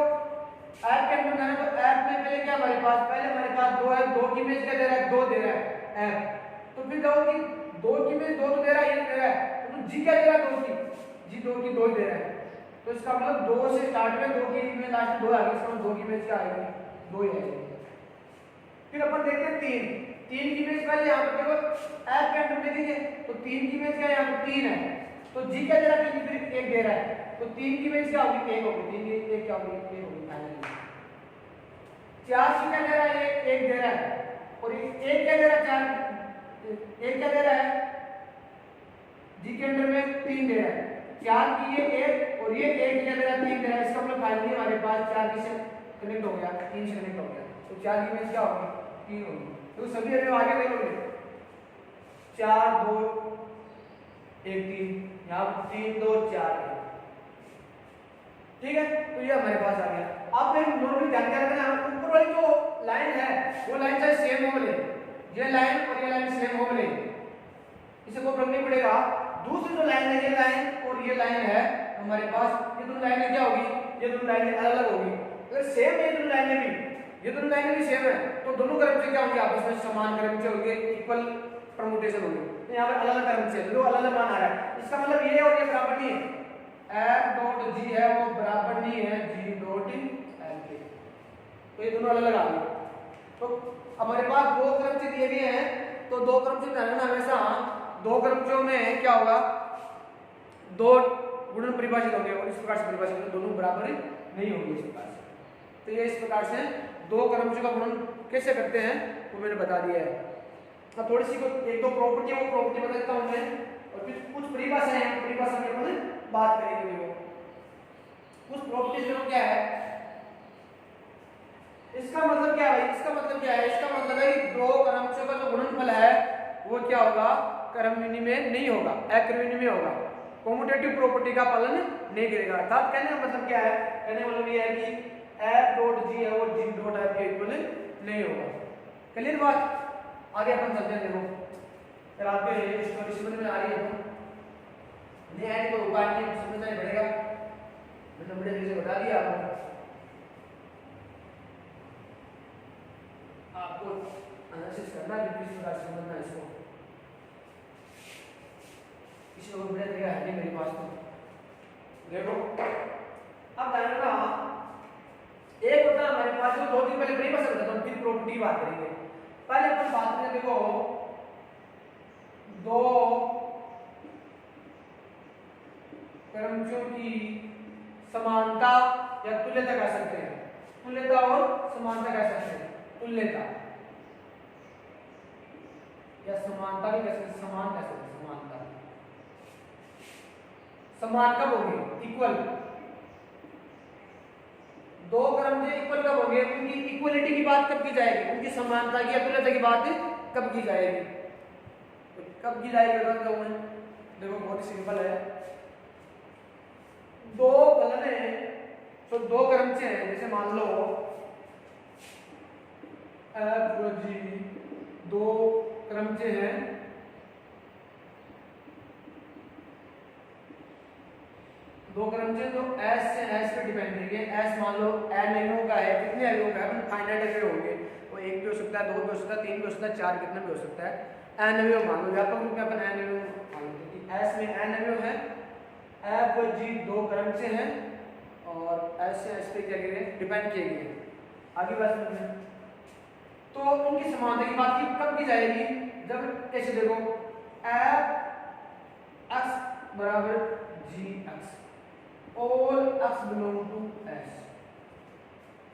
ऐप के अंदर जाना, तो ऐप में पहले क्या हमारे पास, पहले हमारे पास 2 है, 2 की इमेज क्या दे रहा है 2 दे रहा है ऐप। तो फिर जाओ कि 2 की इमेज 2 तो दे रहा है, ये दे रहा है, तो जी क्या दे रहा है 2 की, जी 2 की 2 ही दे रहा है। तो इसका मतलब 2 से स्टार्ट में 2 की इमेज लास्ट में 2 आ गई, इसका मतलब 2 की इमेज क्या आएगी 2 ही आएगी। फिर अपन देखते हैं 3 की इमेज, पहले यहाँ पे देखो ऐप के अंदर देखेंगे तो 3 की इमेज क्या है यहाँ पे 3 है, तो जी क्या दे रहा है 3 की फिर 1 दे रहा है, तो 3 की इमेज क्या होगी 1 होगी, 3 की 1 क्या होगी 1 होगी फाइनली। 4 की क्या दे रहा है 1 दे रहा है, और 1 क्या दे रहा है 4 1 क्या दे रहा है जी के अंदर में 3 दे रहा है, 4 की ये 1 और ये 1 क्या दे रहा है 3 दे रहा है, इसका मतलब फाइनली हमारे पास 4 की से कनेक्ट हो गया, 3 से कनेक्ट हो गया, तो 4 की इमेज क्या होगी 3 होगी। तो सभी अभी आगे देखोगे 4 2 1 3, यहाँ 3 2 4 1, ठीक है। तो ये हमारे पास आ गया। अब एक नॉर्मली ध्यान क्या रखना है, ऊपर वाली जो लाइन है वो लाइन चाहे सेम हो ले, ये लाइन और ये लाइन सेम हो ले, इसे कोई फर्क नहीं पड़ेगा। दूसरी जो लाइन है ये लाइन और ये लाइन है हमारे पास, ये दोनों लाइनें क्या होगी, ये दोनों लाइनें अलग अलग होगी। अगर सेम है ये दोनों लाइनें भी, ये दोनों लाइनें भी सेम है, तो दोनों क्रम से क्या होंगे आपस में समान क्रम से होंगे, इक्वल परमुटेशन होंगे। तो यहाँ पर अलग अलग क्रम से जो अलग अलग मान आ रहा है, इसका मतलब ये और ये बराबर नहीं है, f डॉट g है वो बराबर नहीं है g डॉट l के, तो ये दोनों अलग अलग आ गए। तो हमारे पास 2 क्रम से दिए गए हैं, तो 2 क्रम से ध्यान रखना हमेशा, 2 क्रमों में क्या होगा 2 गुणन परिभाषित होंगे और इस प्रकार से परिभाषित होंगे, दोनों बराबर नहीं होंगे इस प्रकार से। तो ये इस प्रकार से 2 क्रमों का गुणन कैसे करते हैं वो मैंने बता दिया है। अब थोड़ी सी एक दो प्रॉपर्टी है वो प्रॉपर्टी बता देता हूं मैं, और फिर कुछ परिभाषाएं हैं, परिभाषा के ऊपर बात करेंगे। वो कुछ प्रॉपर्टीज में क्या है, इसका मतलब क्या है, इसका मतलब क्या है, इसका मतलब है कि 2 क्रमों का जो गुणनफल है वो क्या होगा क्रम विनिमय नहीं होगा, अक्रम विनिमय होगा, कॉम्यूटेटिव प्रॉपर्टी का पालन नहीं करेगा। अर्थात कहने का मतलब क्या है, कहने का मतलब ये है कि f डॉट g है वो g डॉट f के इक्वल नहीं होगा। क्लियर बात, आगे अपन चलते हैं। देखो फिर आपके स्टोरी समझ में आ रही है, नहीं आए तो उपाय नहीं समझना ही पड़ेगा, मैंने बड़े तरीके से बता दिया आपको एनालिसिस करना है, किस प्रकार से समझना है इसको, इसको बड़े तरीका है नहीं मेरे पास। तो देखो अब ध्यान रखना, एक होता है हमारे पास जो 2 दिन पहले परिभाषा बताता हूं, फिर प्रॉपर्टी बात करेंगे। पहले अपन बात करें, देखो 2 क्रमों की समानता या तुल्यता कह सकते हैं, तुल्यता और समानता कह सकते हैं, तुल्यता या समानता भी कह सकते हैं, समान कह सकते हैं, समानता समान कब होंगे इक्वल, 2 क्रम से इक्वल कब होंगे, उनकी इक्वलिटी की बात कब की जाएगी, उनकी समानता की या तुल्यता की बात कब की जाएगी, कब की जाएगी बता दो मैं। देखो बहुत सिंपल है, 2 फलन है तो 2 क्रम से हैं, जैसे मान लो f g 2 क्रम से हैं, दो क्रम से जो s से s पे डिपेंड करेंगे, s मान लो n एलिमेंट का है, कितने एलिमेंट है, अपन फाइनाइट एलिमेंट होंगे, वो 1 भी हो सकता है, 2 भी हो सकता है, 3 भी हो सकता है, 4 कितना भी हो सकता है, n एलिमेंट मान लो, व्यापक रूप में अपन n एलिमेंट मान लेते हैं कि s में n एलिमेंट है, f और g 2 क्रम से हैं और s से s पे क्या करेंगे डिपेंड किए गए। आगे बात समझिए, तो उनकी समानता की बात कब की जाएगी, जब ऐसे देखो f x बराबर g x all x belong to s,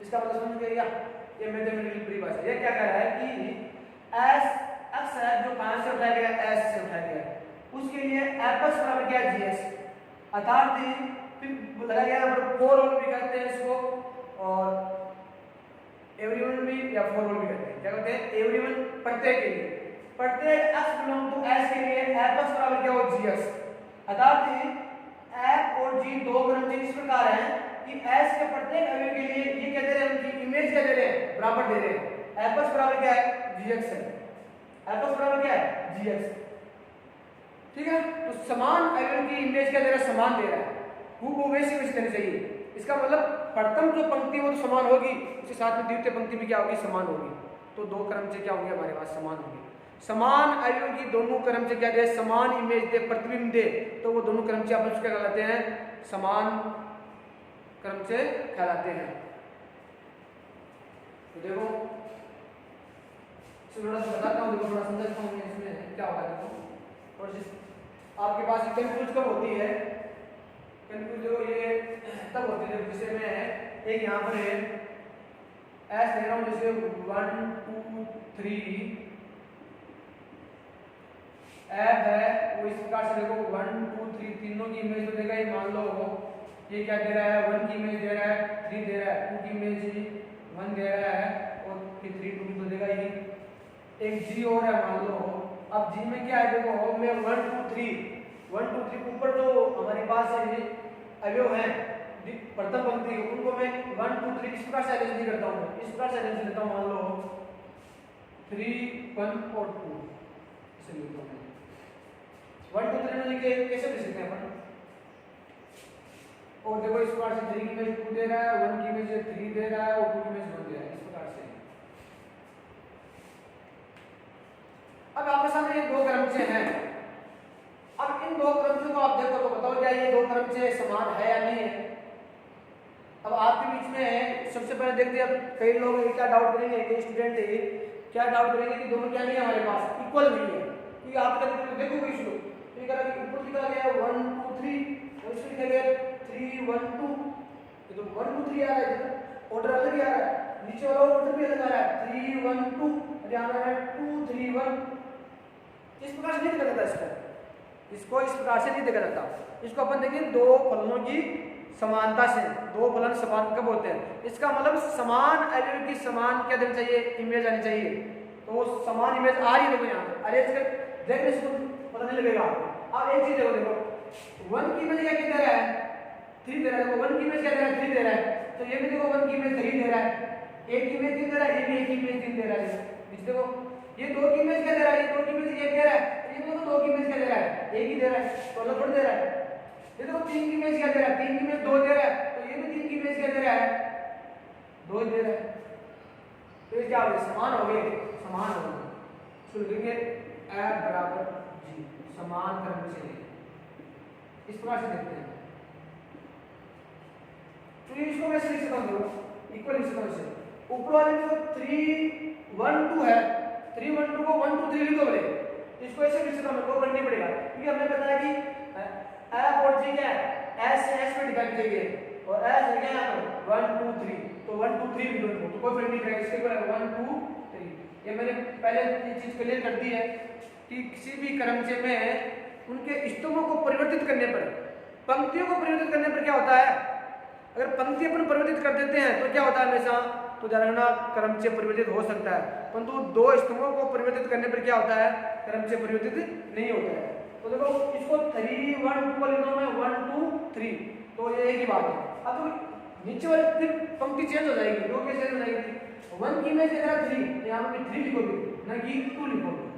इसका मतलब समझ गए क्या, ये मैथमेटिकल परिभाषा, ये क्या कह रहा है कि s x एक्स है जो कहां से उठाया गया, एस से उठाया गया, उसके लिए एपस बराबर क्या है जीएक्स, अर्थात फिर लगाया गया यहाँ पर 4 रोल भी कहते हैं इसको और एवरीवन भी या 4 रोल भी कहते हैं। क्या कहते हैं, एवरीवन प्रत्येक के लिए, प्रत्येक x बिलोंग टू s के लिए एपस बराबर क्या हो जीएक्स, अर्थात f और g दो क्रमचे इस प्रकार हैं कि s के प्रत्येक अवयव के लिए ये क्या दे रहे हैं, उनकी इमेज क्या दे रहे हैं, बराबर दे रहे हैं। एपस बराबर क्या है, gx है, एपस बराबर क्या है, gx, ठीक है। तो समान अवयव की इमेज क्या दे रहा है, समान दे रहा है, हूबहू वैसी वैसी देनी चाहिए। इसका मतलब प्रथम जो पंक्ति वो तो समान होगी, उसके साथ में द्वितीय पंक्ति भी क्या होगी, समान होगी। तो दो क्रमचे क्या होंगे हमारे पास, समान होंगे। समान अवयव की दोनों क्रमचे क्या दे, समान इमेज दे, प्रतिबिंब दे, तो वो दोनों क्रमचे आपस में क्या कहलाते हैं, समान क्रमचे कहलाते हैं। तो देखो थोड़ा सा बताता हूँ, देखो थोड़ा समझाता हूँ मैं इसमें क्या होगा। देखो और आपके पास कंफ्यूज कब होती है, कंफ्यूज जो ये तब होती है जब जैसे मैं एक यहाँ पर है एस ले रहा हूँ, जैसे 1 2 3 एफ है, वो इस प्रकार से देखो 1 2 3 तीनों की इमेज तो देगा, ये मान लो ये क्या दे रहा है, 1 की इमेज दे रहा है, 3 दे रहा है, 2 की इमेज 1 दे रहा है और फिर 3 2 तो देगा ही। एक जी और है मान लो, अब जी में क्या है देखो, मैं 1 2 3 ऊपर जो हमारे पास है अवयव है प्रथम पंक्ति उनको मैं 1 2 3 इस प्रकार से अरेंज नहीं करता हूँ, इस प्रकार से अरेंज करता हूँ। मान लो 3 1 और 2 इसे लिखता हूँ, 1 2 3 लिखे कैसे लिख सकते हैं अपन। और देखो इस प्रकार से 3 की इमेज 2 दे रहा है, 1 की इमेज 3 दे रहा है और 2 की इमेज 1 दे रहा है, इस प्रकार से। अब आपके सामने ये दो क्रमचे हैं, अब इन दो क्रमचों को आप देखो तो बताओ क्या ये दो क्रमचे समान है या नहीं है। अब आपके बीच में सबसे पहले देखते हैं, अब कई लोग क्या डाउट करेंगे, कई स्टूडेंट क्या डाउट करेंगे कि दोनों क्या नहीं है हमारे पास, इक्वल नहीं है। क्योंकि आप देखो कोई इसको तो ये कह रहा है ऊपर लिखा गया 1 2 3 और इसमें लिखा गया 3 1 2, ये तो 1 2 3 आ रहा है, ऑर्डर अलग ही आ रहा है, नीचे वाला ऑर्डर भी अलग आ रहा है, 3 1 2 और यहां आ रहा है 2 3 1। इस प्रकार से नहीं देखा जाता, इसको इस प्रकार से नहीं देखा जाता। इसको अपन देखिए दो फलनों की समानता से, दो फलन समान कब होते हैं, इसका मतलब समान अवयव की समान क्या देना चाहिए, इमेज आनी चाहिए। तो वो समान इमेज आ रही है, देखो यहाँ पर अरेंज कर देखने से पता नहीं लगेगा। अब एक चीज देखो, देखो 1 की इमेज क्या दे रहा है, 3 दे रहा है, देखो 1 की इमेज क्या दे रहा है, 3 दे रहा है, तो ये भी देखो 1 की इमेज 3 दे रहा है, एक की इमेज 3 दे रहा है, ये भी एक की इमेज 3 दे रहा है। देखो ये 2 की इमेज क्या दे रहा है, ये 2 की इमेज 1 दे रहा है, ये देखो 2 की इमेज क्या दे रहा है, एक ही दे रहा है, तो अलग थोड़ी दे रहा है। ये देखो 3 की इमेज क्या दे रहा है, 3 की इमेज 2 दे रहा है, तो ये भी 3 की इमेज क्या दे रहा है, 2 दे रहा है। तो ये क्या हो गया, समान हो गए, समान हो गए। तो लिखेंगे F बराबर G, समान क्रमचे इस प्रकार से देखते हैं। तो ये इसको कैसे लिख सकता हूं, इक्वल लिख सकता हूं। ऊपर वाले में जो 3 1 2 है, 3 1 2 को 1 2 3 लिखो बोले, इसको ऐसे लिख सकता हूं, को करनी पड़ेगा क्योंकि हमें पता है कि F और G क्या है, S से S में डिफाइन चाहिए और S है क्या यहाँ पर 1 2 3, तो 1 2 3 भी लिखो तो कोई फर्क नहीं पड़ेगा, इसके ऊपर 1 2 3। ये मैंने पहले ये चीज क्लियर कर दी है कि किसी भी क्रमचे में उनके स्तंभों को परिवर्तित करने पर, पंक्तियों को परिवर्तित करने पर क्या होता है, अगर पंक्ति अपन परिवर्तित कर देते हैं तो क्या होता है हमेशा, तो ध्यान रखना क्रमचे परिवर्तित हो सकता है, परंतु दो स्तंभों को परिवर्तित करने पर क्या होता है, क्रमचे परिवर्तित नहीं होता है। तो देखो इसको 3 1 2 लिखा मैं 1 2 3, तो ये एक ही बात है। अब तो नीचे वाली फिर पंक्ति चेंज हो जाएगी, दो कैसे चेंज हो जाएगी, 1 की इमेज है 3, यहाँ पर 3 लिखोगे ना कि 2 लिखोगे,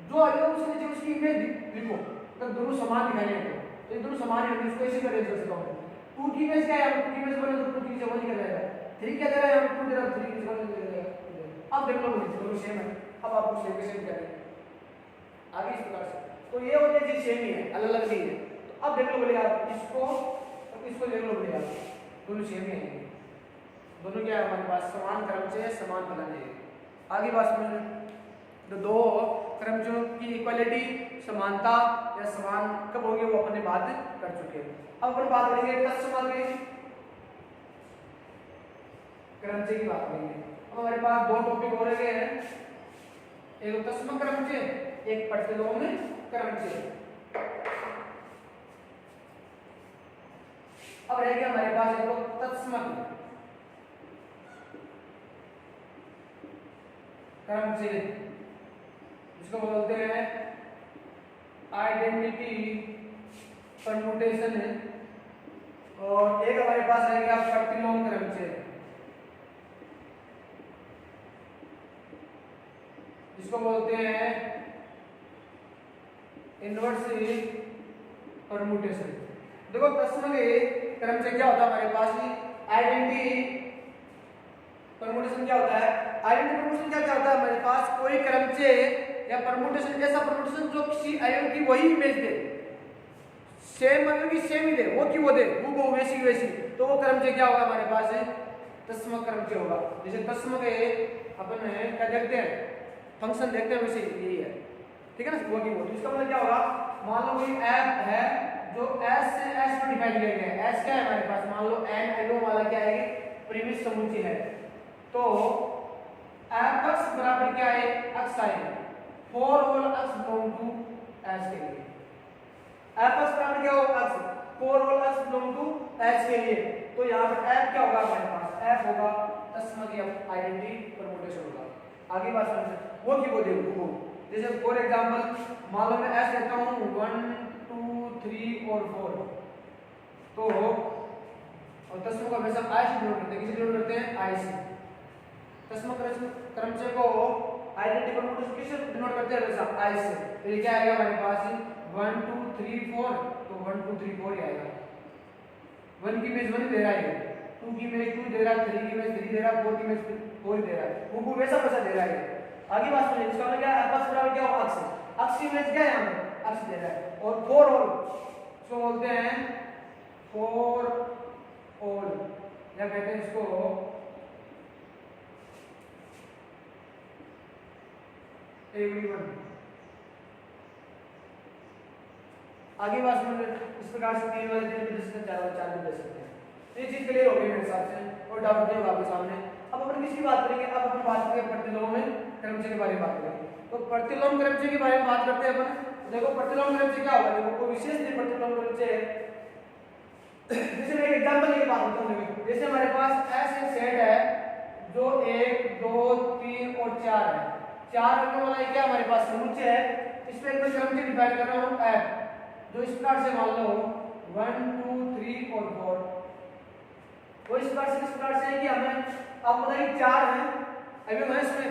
जो आएगा उसके नीचे उसकी इमेज लिखो, तब दोनों समान दिखाई देंगे, तो ये दोनों समान है, इसको ऐसे कर सकता हूं। 2 की इमेज क्या है, 2 की इमेज बोले तो 2 की समझ निकल जाएगा, 3 क्या दे रहा है, 2 दे रहा है, 3 की समझ निकल जाएगा। अब देख लो दोनों सेम है, अब आपको सेम कैसे करेंगे आगे इस प्रकार से, तो ये हो गया जी सेम ही है, अलग अलग नहीं है। तो अब देख लो बोले आप इसको और इसको देख लो बोले आप, दोनों सेम ही है, दोनों क्या है हमारे पास, समान क्रमचे समान फलन है। आगे बात समझ, तो दो क्रमचों की इक्वालिटी समानता या समान कब होगी वो अपने बात कर चुके हैं। अब अपन बात करेंगे तत्समाग्री क्रमचे की बात करेंगे। अब हमारे पास दो टॉपिक हो रहे हैं, एक तस्म क्रमचे, एक प्रतिलोम क्रमचे। अब रह गया हमारे पास एक तत्समक क्रमचे, जिसको बोलते हैं आइडेंटिटी परम्यूटेशन है। और एक हमारे पास रहेगा प्रतिलोम क्रमचे, जिसको बोलते हैं इनवर्स परम्यूटेशन। देखो प्रश्न के क्रम से क्या होता है हमारे पास आइडेंटिटी परम्यूटेशन क्या होता है। आइडेंटिटी परम्यूटेशन क्या होता है हमारे पास कोई क्रमचे या परम्यूटेशन, ऐसा परम्यूटेशन जो किसी अवयव की वही इमेज दे, सेम अवयव की सेम ही दे, वो की वो दे, वो वैसी वैसी, तो वो क्रमचे क्या होगा हमारे पास तस्मक क्रमचे होगा। जैसे तस्मक अपन क्या देखते हैं, फंक्शन देखते हैं, वैसे यही है, ठीक है ना, वो की वो। इसका मतलब क्या होगा, मान लो कोई ऐप है जो S से S में डिवाइड किया गया है। S क्या है हमारे पास, मान लो n एलो वाला क्या है, परिमित समुच्चय है, तो f(x) बराबर क्या है, x आएगा, 4 whole x belong to S के लिए। f(x) बराबर क्या होगा, x, 4 whole x belong to S के लिए, तो यहाँ पर f क्या होगा हमारे पास, f होगा तस्मक आइडेंटिटी परम्यूटेशन होगा। आगे बात समझे, वो की वो देखो, जैसे फॉर एग्जांपल मान लो मैं S लेता हूँ 1 2 3 और 4, तो और तस्मक को हमेशा I से डिनोट करते हैं, किसे डिनोट करते हैं, I से। तस्मक क्रमचे को आइडेंटिटी परम्यूटेशन किसे डिनोट करते हैं, हमेशा I से। तो ये क्या आएगा हमारे पास 1 2 3 4, तो 1 2 3 4 ही आएगा। 1 की इमेज 1 दे रहा है, 2 की इमेज 2 दे रहा है, 3 की इमेज 3 दे रहा है, 4 की इमेज 4 दे रहा है, वो वैसा वैसा दे रहा है। आगे बात सुनिए, इसका मतलब क्या है, f(x) बराबर क्या होगा, x, x की इमेज क्या है, यहाँ पे x दे रहा है, और 4 होल इसको बोलते हैं 4 होल, या कहते हैं इसको everyone। आगे बात सुनिए, इस प्रकार से 3 वाले 3 दे सकते हैं, 4 वाले 4 दे सकते हैं। ये चीज क्लियर हो गई मेरे हिसाब से, और डाउट नहीं होगा आपके सामने। अब अपन किसकी बात करेंगे, अब अपन बात करेंगे प्रतिलोम क्रमचे के बारे में बात करेंगे। तो प्रतिलोम क्रमचे के बारे में बात करते हैं अपन। देखो प्रतिलोम क्रमचे क्या होगा, देखो कोई विशेष नहीं प्रतिलोम क्रमचे। जैसे मैं एक एग्जांपल लेके बात करता हूँ, जैसे हमारे पास S एक सेट है जो 1 2 3 और 4 है, 4 अंकों वाला क्या हमारे पास समुच्चय है। इस पे एक मैं क्रमचे डिवाइड कर रहा हूँ f, जो इस प्रकार से मान लो 1 2 3 और 4, वो इस प्रकार से किस प्रकार से है कि हमें आप बताइए 4 है अभी मैं इसमें,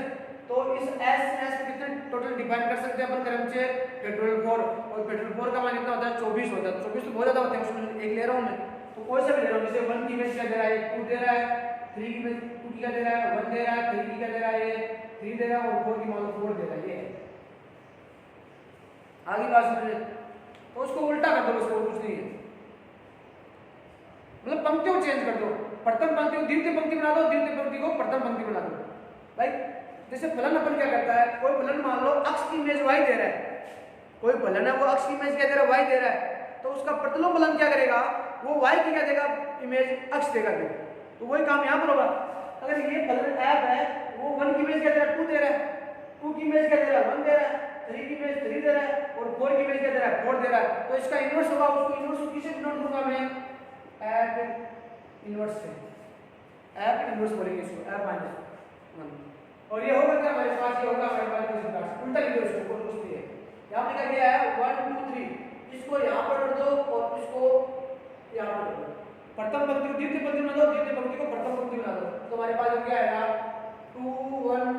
तो इस S में कितने टोटल डिवाइड कर सकते हैं अपन क्रमचे, पेट्रोल 4, और पेट्रोल 4 का मान कितना होता है, 24 होता है। 24 तो बहुत ज्यादा होते हैं, उसमें एक ले रहा हूं मैं, तो कोई सा भी ले रहा हूं, जैसे 1 की इमेज क्या दे रहा है, 2 दे रहा है, 3 की इमेज 2 की क्या दे रहा है, 1 दे रहा है, 3 की क्या दे रहा है, 3 दे रहा है, और 4 की मान लो 4 दे रहा है, ये आगे बात समझिए। तो उसको उल्टा कर दो, उसको कुछ नहीं है, मतलब पंक्तियों चेंज कर दो, प्रथम पंक्ति को द्वितीय पंक्ति बना दो, द्वितीय पंक्ति को प्रथम पंक्ति बना दो। भाई जैसे फलन अपन क्या करता है, कोई फलन मान लो x की इमेज y दे रहा है, कोई फलन है वो x की इमेज क्या दे रहा है, y दे रहा है, तो उसका प्रतिलोम फलन क्या करेगा, वो y की क्या देगा, इमेज x देगा। तो वही काम यहाँ पर होगा। अगर ये फलन f है, वो 1 की इमेज क्या दे रहा है, 2 दे रहा है, 2 की इमेज क्या दे रहा है, 1 दे रहा है, 3 की इमेज 3 दे रहा है, और 4 की इमेज क्या दे रहा है, 4 दे रहा है, तो इसका इनवर्स होगा। उसको इनवर्स किसे डिनोट करूंगा मैं, f इनवर्स से, f इनवर्स बोलेंगे इसको, f - 1। और ये होगा क्या हमारे पास, ये होगा हमारे पास इस प्रकार से उल्टा लिखो इसको, कोई कुछ नहीं है। यहाँ पे क्या किया है 1 2 3, इसको यहाँ पर रख दो और इसको यहाँ पर रख दो, प्रथम पंक्ति को द्वितीय पंक्ति बना दो, द्वितीय पंक्ति को प्रथम पंक्ति बना दो, तो हमारे पास क्या आएगा 2 1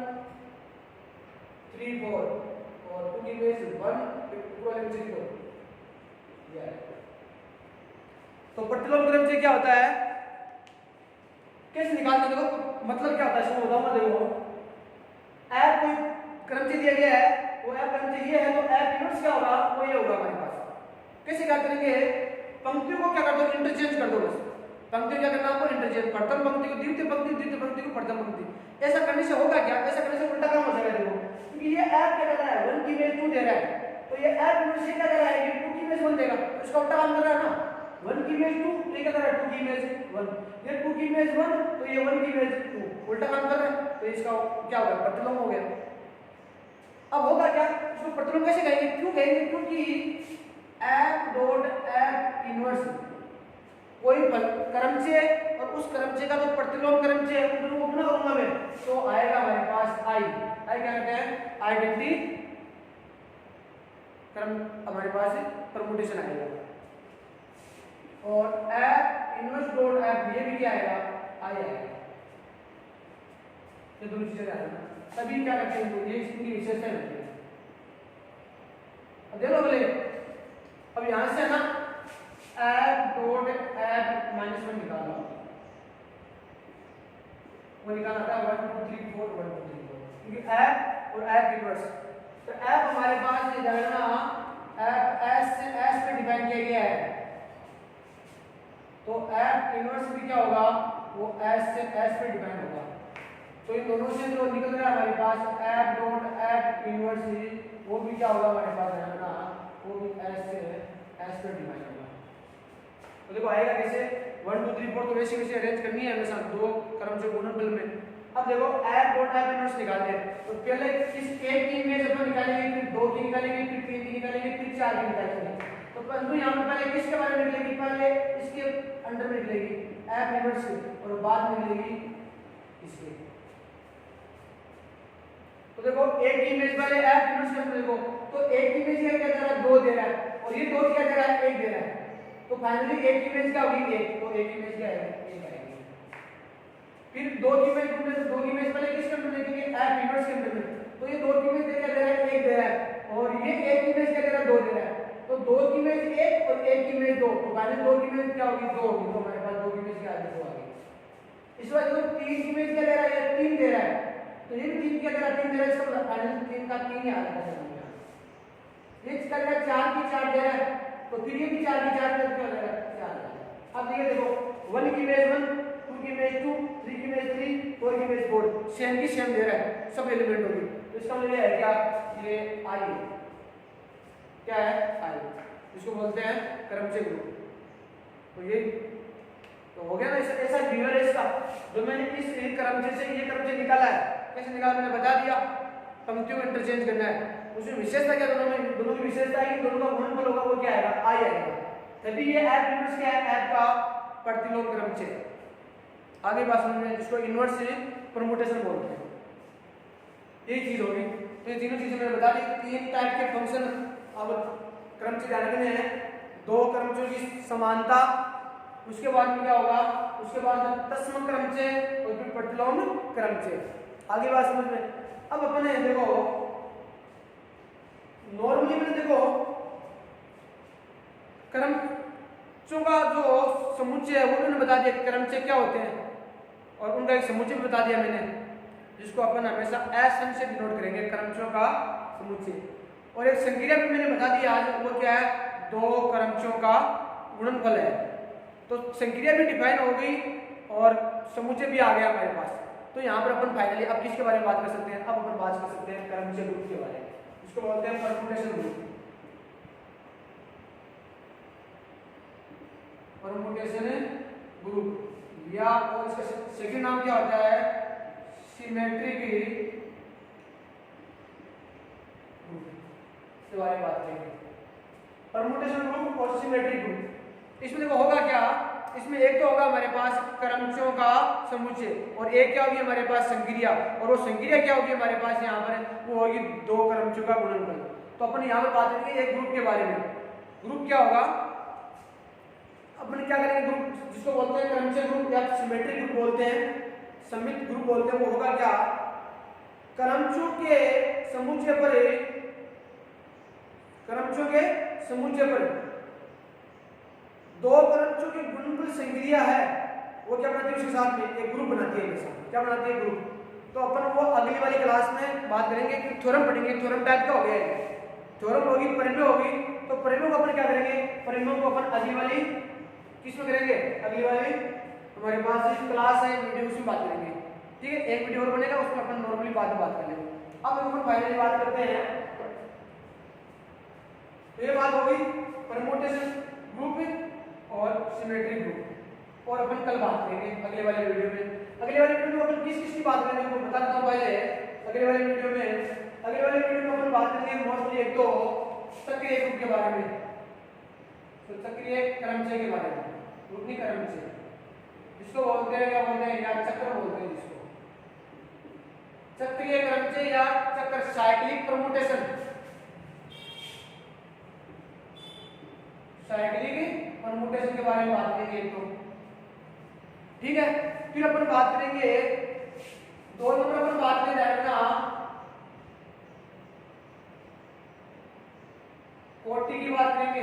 3 4, और 2 की इमेज 1 पूरा नीचे लिखो, ये तो प्रतिलोम क्रमचे क्या होता है, कैसे निकालते हैं, देखो मतलब क्या होता है इसको बताऊं मैं। देखो f कोई क्रमचे दिया गया है, वो f क्रमचे ये है, तो f इनवर्स क्या होगा, वो ये होगा हमारे पास। कैसे क्या करेंगे, पंक्तियों को क्या कर दो, इंटरचेंज कर दो, बस पंक्तियों क्या करना आपको, इंटरचेंज, प्रथम पंक्ति को द्वितीय पंक्ति, द्वितीय पंक्ति को प्रथम पंक्ति। ऐसा करने से होगा क्या, ऐसा करने से उल्टा काम हो जाएगा। देखो क्योंकि ये f क्या कर रहा है, 1 की इमेज 2 दे रहा है, तो ये f इनवर्स क्या कर रहा है, ये 2 की इमेज 1 देगा, तो इसका उल्टा काम कर रहा है ना, 1 की इमेज 2, तो ये क्या कर रहा है 2 की इमेज 1, ये 2 की इमेज 1, तो ये 1 की इमेज 2, उल्टा काम कर रहा है, तो इसका क्या होगा, प्रतिलोम हो गया। अब होगा क्या, इसको प्रतिलोम कैसे कहेंगे, क्यों कहेंगे, क्योंकि एफ डॉट एफ इनवर्स कोई क्रमचय और उस क्रमचय का जो प्रतिलोम क्रमचय है उन दोनों को गुणा करूंगा मैं, तो आएगा हमारे पास आई क्या कहते हैं, आइडेंटिटी क्रम, हमारे पास परमुटेशन आएगा। और एफ इनवर्स डॉट एफ ये भी क्या आएगा, आई आएगा। ये दोनों चीजें आएगा, तभी क्या करते हैं, ये इसकी विशेषता होती है। अब देखो बोले, अब यहां से ना एफ डॉट एफ माइनस 1 निकालो, वो निकालना था 1 2 3 4 1 2 3 4, क्योंकि एफ और एफ इनवर्स, तो एफ हमारे पास ये जाना एफ एस से एस पे डिफाइन किया गया है, तो एफ इनवर्स भी क्या होगा, वो एस से एस पे डिफाइन होगा। तो इन दोनों से जो निकल रहा है हमारे पास एफ डॉट एफ इनवर्स, वो भी क्या होगा हमारे पास जाना, वो भी एस से एस पे डिफाइन होगा। तो देखो आएगा कैसे, 1 2 3 4, तो वैसे वैसे अरेंज करनी है हमेशा दो क्रमचय गुणनफल में। अब देखो एफ डॉट एफ इनवर्स निकालते हैं, तो पहले इस एक की इमेज अपन निकालेंगे, फिर दो की निकालेंगे, फिर तीन की निकालेंगे, फिर चार की निकालेंगे। तो परंतु यहाँ पर पहले किसके बारे में निकलेगी, पहले इसके अंडर में निकलेगी एफ इनवर्स और बाद में निकलेगी इसके। तो देखो एक की इमेज पहले एफ इनवर्स के अंदर देखो, तो एक की इमेज क्या दे रहा है, 2 दे रहा है, और ये 2 क्या दे रहा है, 1 दे रहा है। तो फाइनली एक इमेज क्या होगी, 1, तो एक इमेज क्या है, 1 आएगी। फिर दो की इमेज ढूंढे, तो दो की इमेज पहले किसके अंदर देखेंगे, एफ इनवर्स के अंदर में, तो ये दो की इमेज क्या दे रहा है, 1 दे रहा है, और ये एक इमेज क्या दे रहा है, 2 दे रहा है। तो दो की इमेज 1 और एक की इमेज 2, तो फाइनली दो की इमेज क्या होगी, 2 होगी, तो हमारे पास दो की इमेज क्या आ गई, 2 आ गई। इस बार देखो तीन की इमेज क्या दे रहा है, 3 दे रहा है, तो ये भी 3 क्या दे रहा है, 3 दे रहा है, इसका मतलब फाइनली 3 का 3 ही आ रहा है। ये क्या दे रहा है, 4 की 4 दे रहा है, तो फिर ये भी 4 की 4 दे क्या दे रहा है, 4। अब देखो 1 की इमेज 1, 2 की इमेज 2, 3 की इमेज 3, 4 की इमेज 4, सेम की सेम दे रहा है, सब एलिमेंट होगी। तो इसका मतलब ये है क्या, ये आई क्या है, आई, इसको बोलते हैं क्रमचय ग्रुप। तो ये तो हो गया ना, ऐसा ड्यूअल है इसका, जो मैंने इस क्रमचय से ये क्रमचय निकाला है, कैसे निकाला मैंने बता दिया, पंक्तियों को इंटरचेंज करना है। उसमें विशेषता क्या, दोनों की विशेषता है कि दोनों का गुणनफल होगा, वो क्या आएगा, आई आएगा, तभी ये एफ इनवर्स क्या है, एफ का प्रतिलोम क्रमचय। आगे बात समझ में, जिसको इनवर्स परमुटेशन बोलते हैं, ये चीज होगी। तो ये तीनों चीजें मैंने बता दी, 3 टाइप के फंक्शन अब क्रमचय जानने हैं, 2 क्रमचयों की समानता, उसके बाद में क्या होगा, उसके बाद तत्सम क्रमचय और फिर प्रतिलोम क्रमचय। आगे बात समझ में। अब अपने देखो नॉर्मली में देखो क्रमचयों का जो समुच्चय है वो मैंने बता दिया, क्रमचय क्या होते हैं और उनका एक समुच्चय भी बता दिया मैंने, जिसको अपन हमेशा एस से डिनोट करेंगे, क्रमचयों का समुच्चय। और एक संक्रिया भी मैंने बता दिया आज, वो क्या है, 2 क्रमचयों का गुणनफल है। तो संक्रिया भी डिफाइन हो गई और समुच्चय भी आ गया हमारे पास। तो यहाँ पर अपन फाइनली अब किसके बारे में बात कर सकते हैं, अब अपन बात कर सकते हैं क्रमचय ग्रुप के बारे में, इसको बोलते हैं परमुटेशन ग्रुप। परमुटेशन ग्रुप या और इसका सेकंड नाम क्या होता है, सिमेट्रिक ग्रुप, इसके बारे में बात करेंगे। परमुटेशन ग्रुप और सिमेट्रिक ग्रुप, इसमें देखो होगा क्या, इसमें एक तो होगा हमारे पास क्रमचयों का समुच्चय और एक क्या होगी हमारे पास संक्रिया, और वो संक्रिया क्या होगी हमारे पास यहाँ पर, वो होगी 2 क्रमचयों का गुणनफल। तो अपन यहाँ पर बात करेंगे एक ग्रुप के बारे में। ग्रुप क्या होगा, अपन क्या करेंगे, ग्रुप जिसको बोलते हैं क्रमचय ग्रुप या सिमेट्रिक ग्रुप बोलते हैं, समित ग्रुप बोलते हैं, वो होगा क्या, क्रमचयों के समुच्चय पर, क्रमचयों के समुच्चय पर 2 क्रमचयों की गुणनफल संक्रिया है, वो क्या बनाती है, उसके साथ में एक ग्रुप बनाती है, हमेशा क्या बनाती है, ग्रुप। तो अपन वो अगली वाली क्लास में बात करेंगे कि थ्योरम पढ़ेंगे, थ्योरम टाइप का हो गया है, थ्योरम होगी, परिमेय होगी, तो परिमेय को अपन क्या करेंगे, परिमेय को अपन अगली वाली किस में करेंगे, अगली वाली हमारे पास क्लास है वीडियो, उसमें बात करेंगे, ठीक है। एक वीडियो और बनेगा, उसमें अपन नॉर्मली बाद में बात कर लेंगे। अब अपन फाइनली बात करते हैं, तो ये बात होगी परमुटेशन ग्रुप और सिमेट्रिक ग्रुप, और अपन कल बात करेंगे अगले वाले वीडियो में। अगले वाले वीडियो में अपन किस किस की बात करेंगे वो बता देता हूँ पहले। अगले वाले वीडियो में अपन होगी एक तो सक्रिय ग्रुप के बारे में, तो सक्रिय क्रमचय के बारे में, ग्रुप नहीं क्रमचय, जिसको बोलते हैं क्या बोलते हैं, या चक्र बोलते हैं जिसको, चक्रीय क्रमचय या चक्र, साइक्लिक परम्यूटेशन, साइक्लिक परम्यूटेशन के बारे में बात करेंगे तो, ठीक है। फिर अपन बात करेंगे 2 नंबर अपन बात करें जाएगा कोटि की बात करेंगे,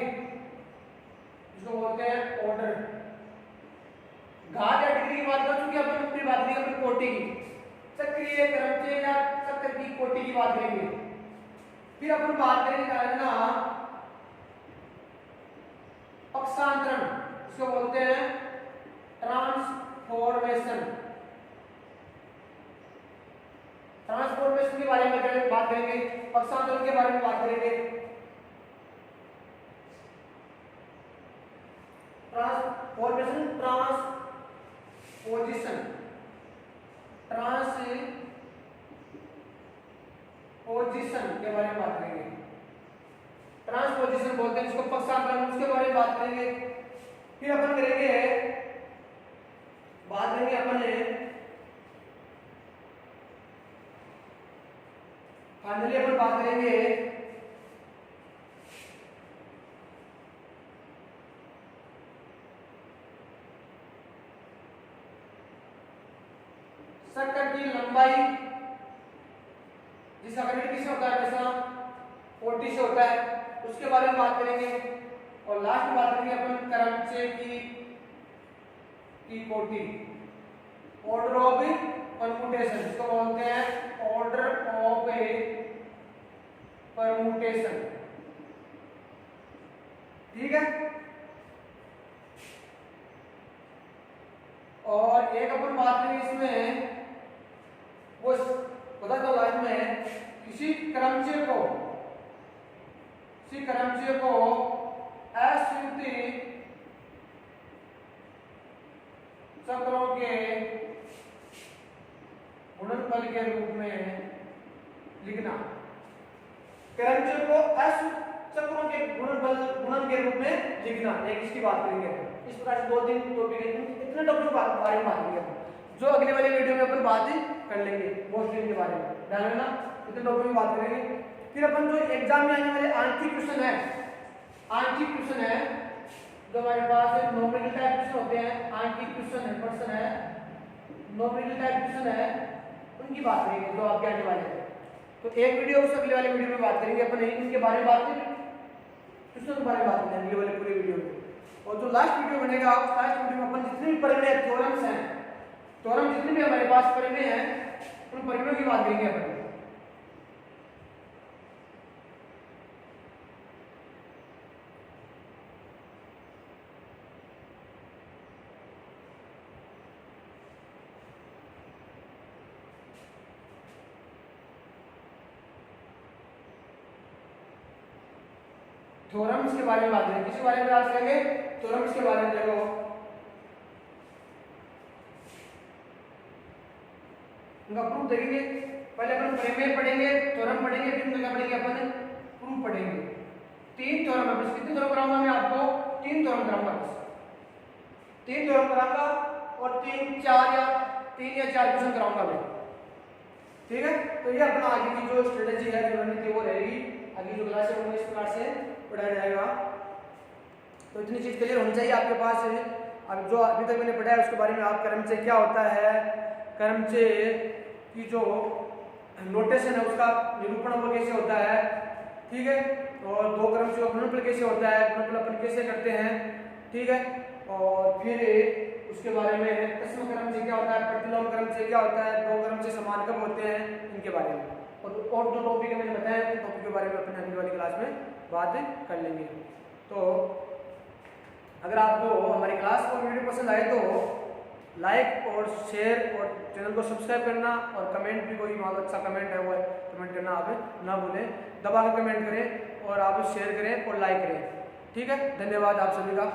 जिसको बोलते हैं ऑर्डर, घात या डिग्री की बात कर चुके अपन, अपनी बात करेंगे अपन कोटि की, चक्रीय क्रमचय या चक्र की कोटि की बात करेंगे। फिर अपन बात करेंगे ना पक्षांतरण, इसको बोलते हैं ट्रांसफॉर्मेशन, ट्रांसफॉर्मेशन के बारे में बात करेंगे, पक्षांतरण के बारे में बात करेंगे, ट्रांसफॉर्मेशन, ट्रांसपोजिशन, ट्रांसपोजिशन के बारे में बात करेंगे, ट्रांसपोजिशन बोलते हैं जिसको पक्षांतरण, उसके बारे में बात करेंगे। फिर अपन करेंगे बात करेंगे अपन फाइनली अपन बात करेंगे सर्कट की लंबाई, जिसका कनेक्ट किससे होता है, जैसा 40 से होता है, उसके बारे में बात करेंगे। और लास्ट में बात करेंगे अपन क्रमचय की कोटि, ऑर्डर ऑफ परम्यूटेशन, जिसको बोलते हैं ऑर्डर ऑफ ए परम्यूटेशन, ठीक है। और एक अपन बात करेंगे इसमें वो पता तो लाइन में किसी क्रमचय को अश्रुति चक्रों के गुणनफल के रूप में लिखना, क्रमचय को चक्रों के गुणन के रूप में लिखना, एक इसकी बात करेंगे। इस प्रकार से 2-3 टॉपिक है, इतने टॉपिक के बारे में बात करेंगे जो अगले वाले वीडियो में अपन बात कर लेंगे, मोस्टली के बारे में ध्यान रखना, इतने टॉपिक में बात करेंगे। फिर अपन जो एग्जाम में आने वाले आंशिक क्वेश्चन है जो हमारे पास नॉमिनल टाइप क्वेश्चन होते हैं, आंशिक क्वेश्चन है, प्रश्न है, नॉमिनल टाइप क्वेश्चन है, उनकी बात करेंगे जो आपके आने वाले हैं। तो एक वीडियो उस अगले वाले वीडियो में बात करेंगे अपन, इनके बारे में बात करेंगे, क्वेश्चन के बारे में बात करेंगे अगले वाले पूरे वीडियो में। और जो लास्ट वीडियो बनेगा, लास्ट वीडियो में अपन जितने भी परिमेय थ्योरम्स हैं, थ्योरम जितने भी हमारे पास परिमेय हैं, उन परिमेयों की बात करेंगे अपन। थ्योरम्स के बारे में बात करेंगे, किसके बारे में बात करेंगे, थ्योरम्स के बारे में। देखो उनका प्रूफ देखेंगे, पहले अपन परिमेय पढ़ेंगे, थ्योरम पढ़ेंगे, फिर उनका क्या पढ़ेंगे अपन, प्रूफ पढ़ेंगे। 3 थ्योरम है, बस कितने थ्योरम कराऊंगा मैं आपको, 3 थ्योरम कराऊंगा बस, 3 थ्योरम कराऊंगा और 3 या 4 क्वेश्चन कराऊंगा मैं, ठीक है। तो ये अपना आगे की जो स्ट्रेटेजी है, जो रणनीति वो रहेगी, आगे जो क्लास है वो इस प्रकार से पढ़ाया जाएगा। तो इतनी चीज क्लियर होनी चाहिए आपके पास। अब जो अभी तक मैंने पढ़ाया उसके बारे में, आप क्रमचय क्या होता है, क्रमचय की जो नोटेशन है उसका निरूपण वो कैसे होता है, ठीक है। और 2 क्रमचय का गुणनफल कैसे होता है, गुणनफल अपन कैसे करते हैं, ठीक है। और फिर उसके बारे में तस्म क्रमचय क्या होता है, प्रतिलोम क्रमचय क्या होता है, 2 क्रमचय समान कब होते हैं, इनके बारे में। और 2 टॉपिक मैंने बताया, उन टॉपिक के बारे में अपने अगली वाली क्लास में बात कर लेंगे। तो अगर आपको हमारी क्लास और वीडियो पसंद आए तो लाइक और शेयर और चैनल को सब्सक्राइब करना, और कमेंट भी कोई बहुत अच्छा कमेंट है वो कमेंट करना आप ना भूलें, दबा के कमेंट करें और आप शेयर करें और लाइक करें, ठीक है। धन्यवाद आप सभी का।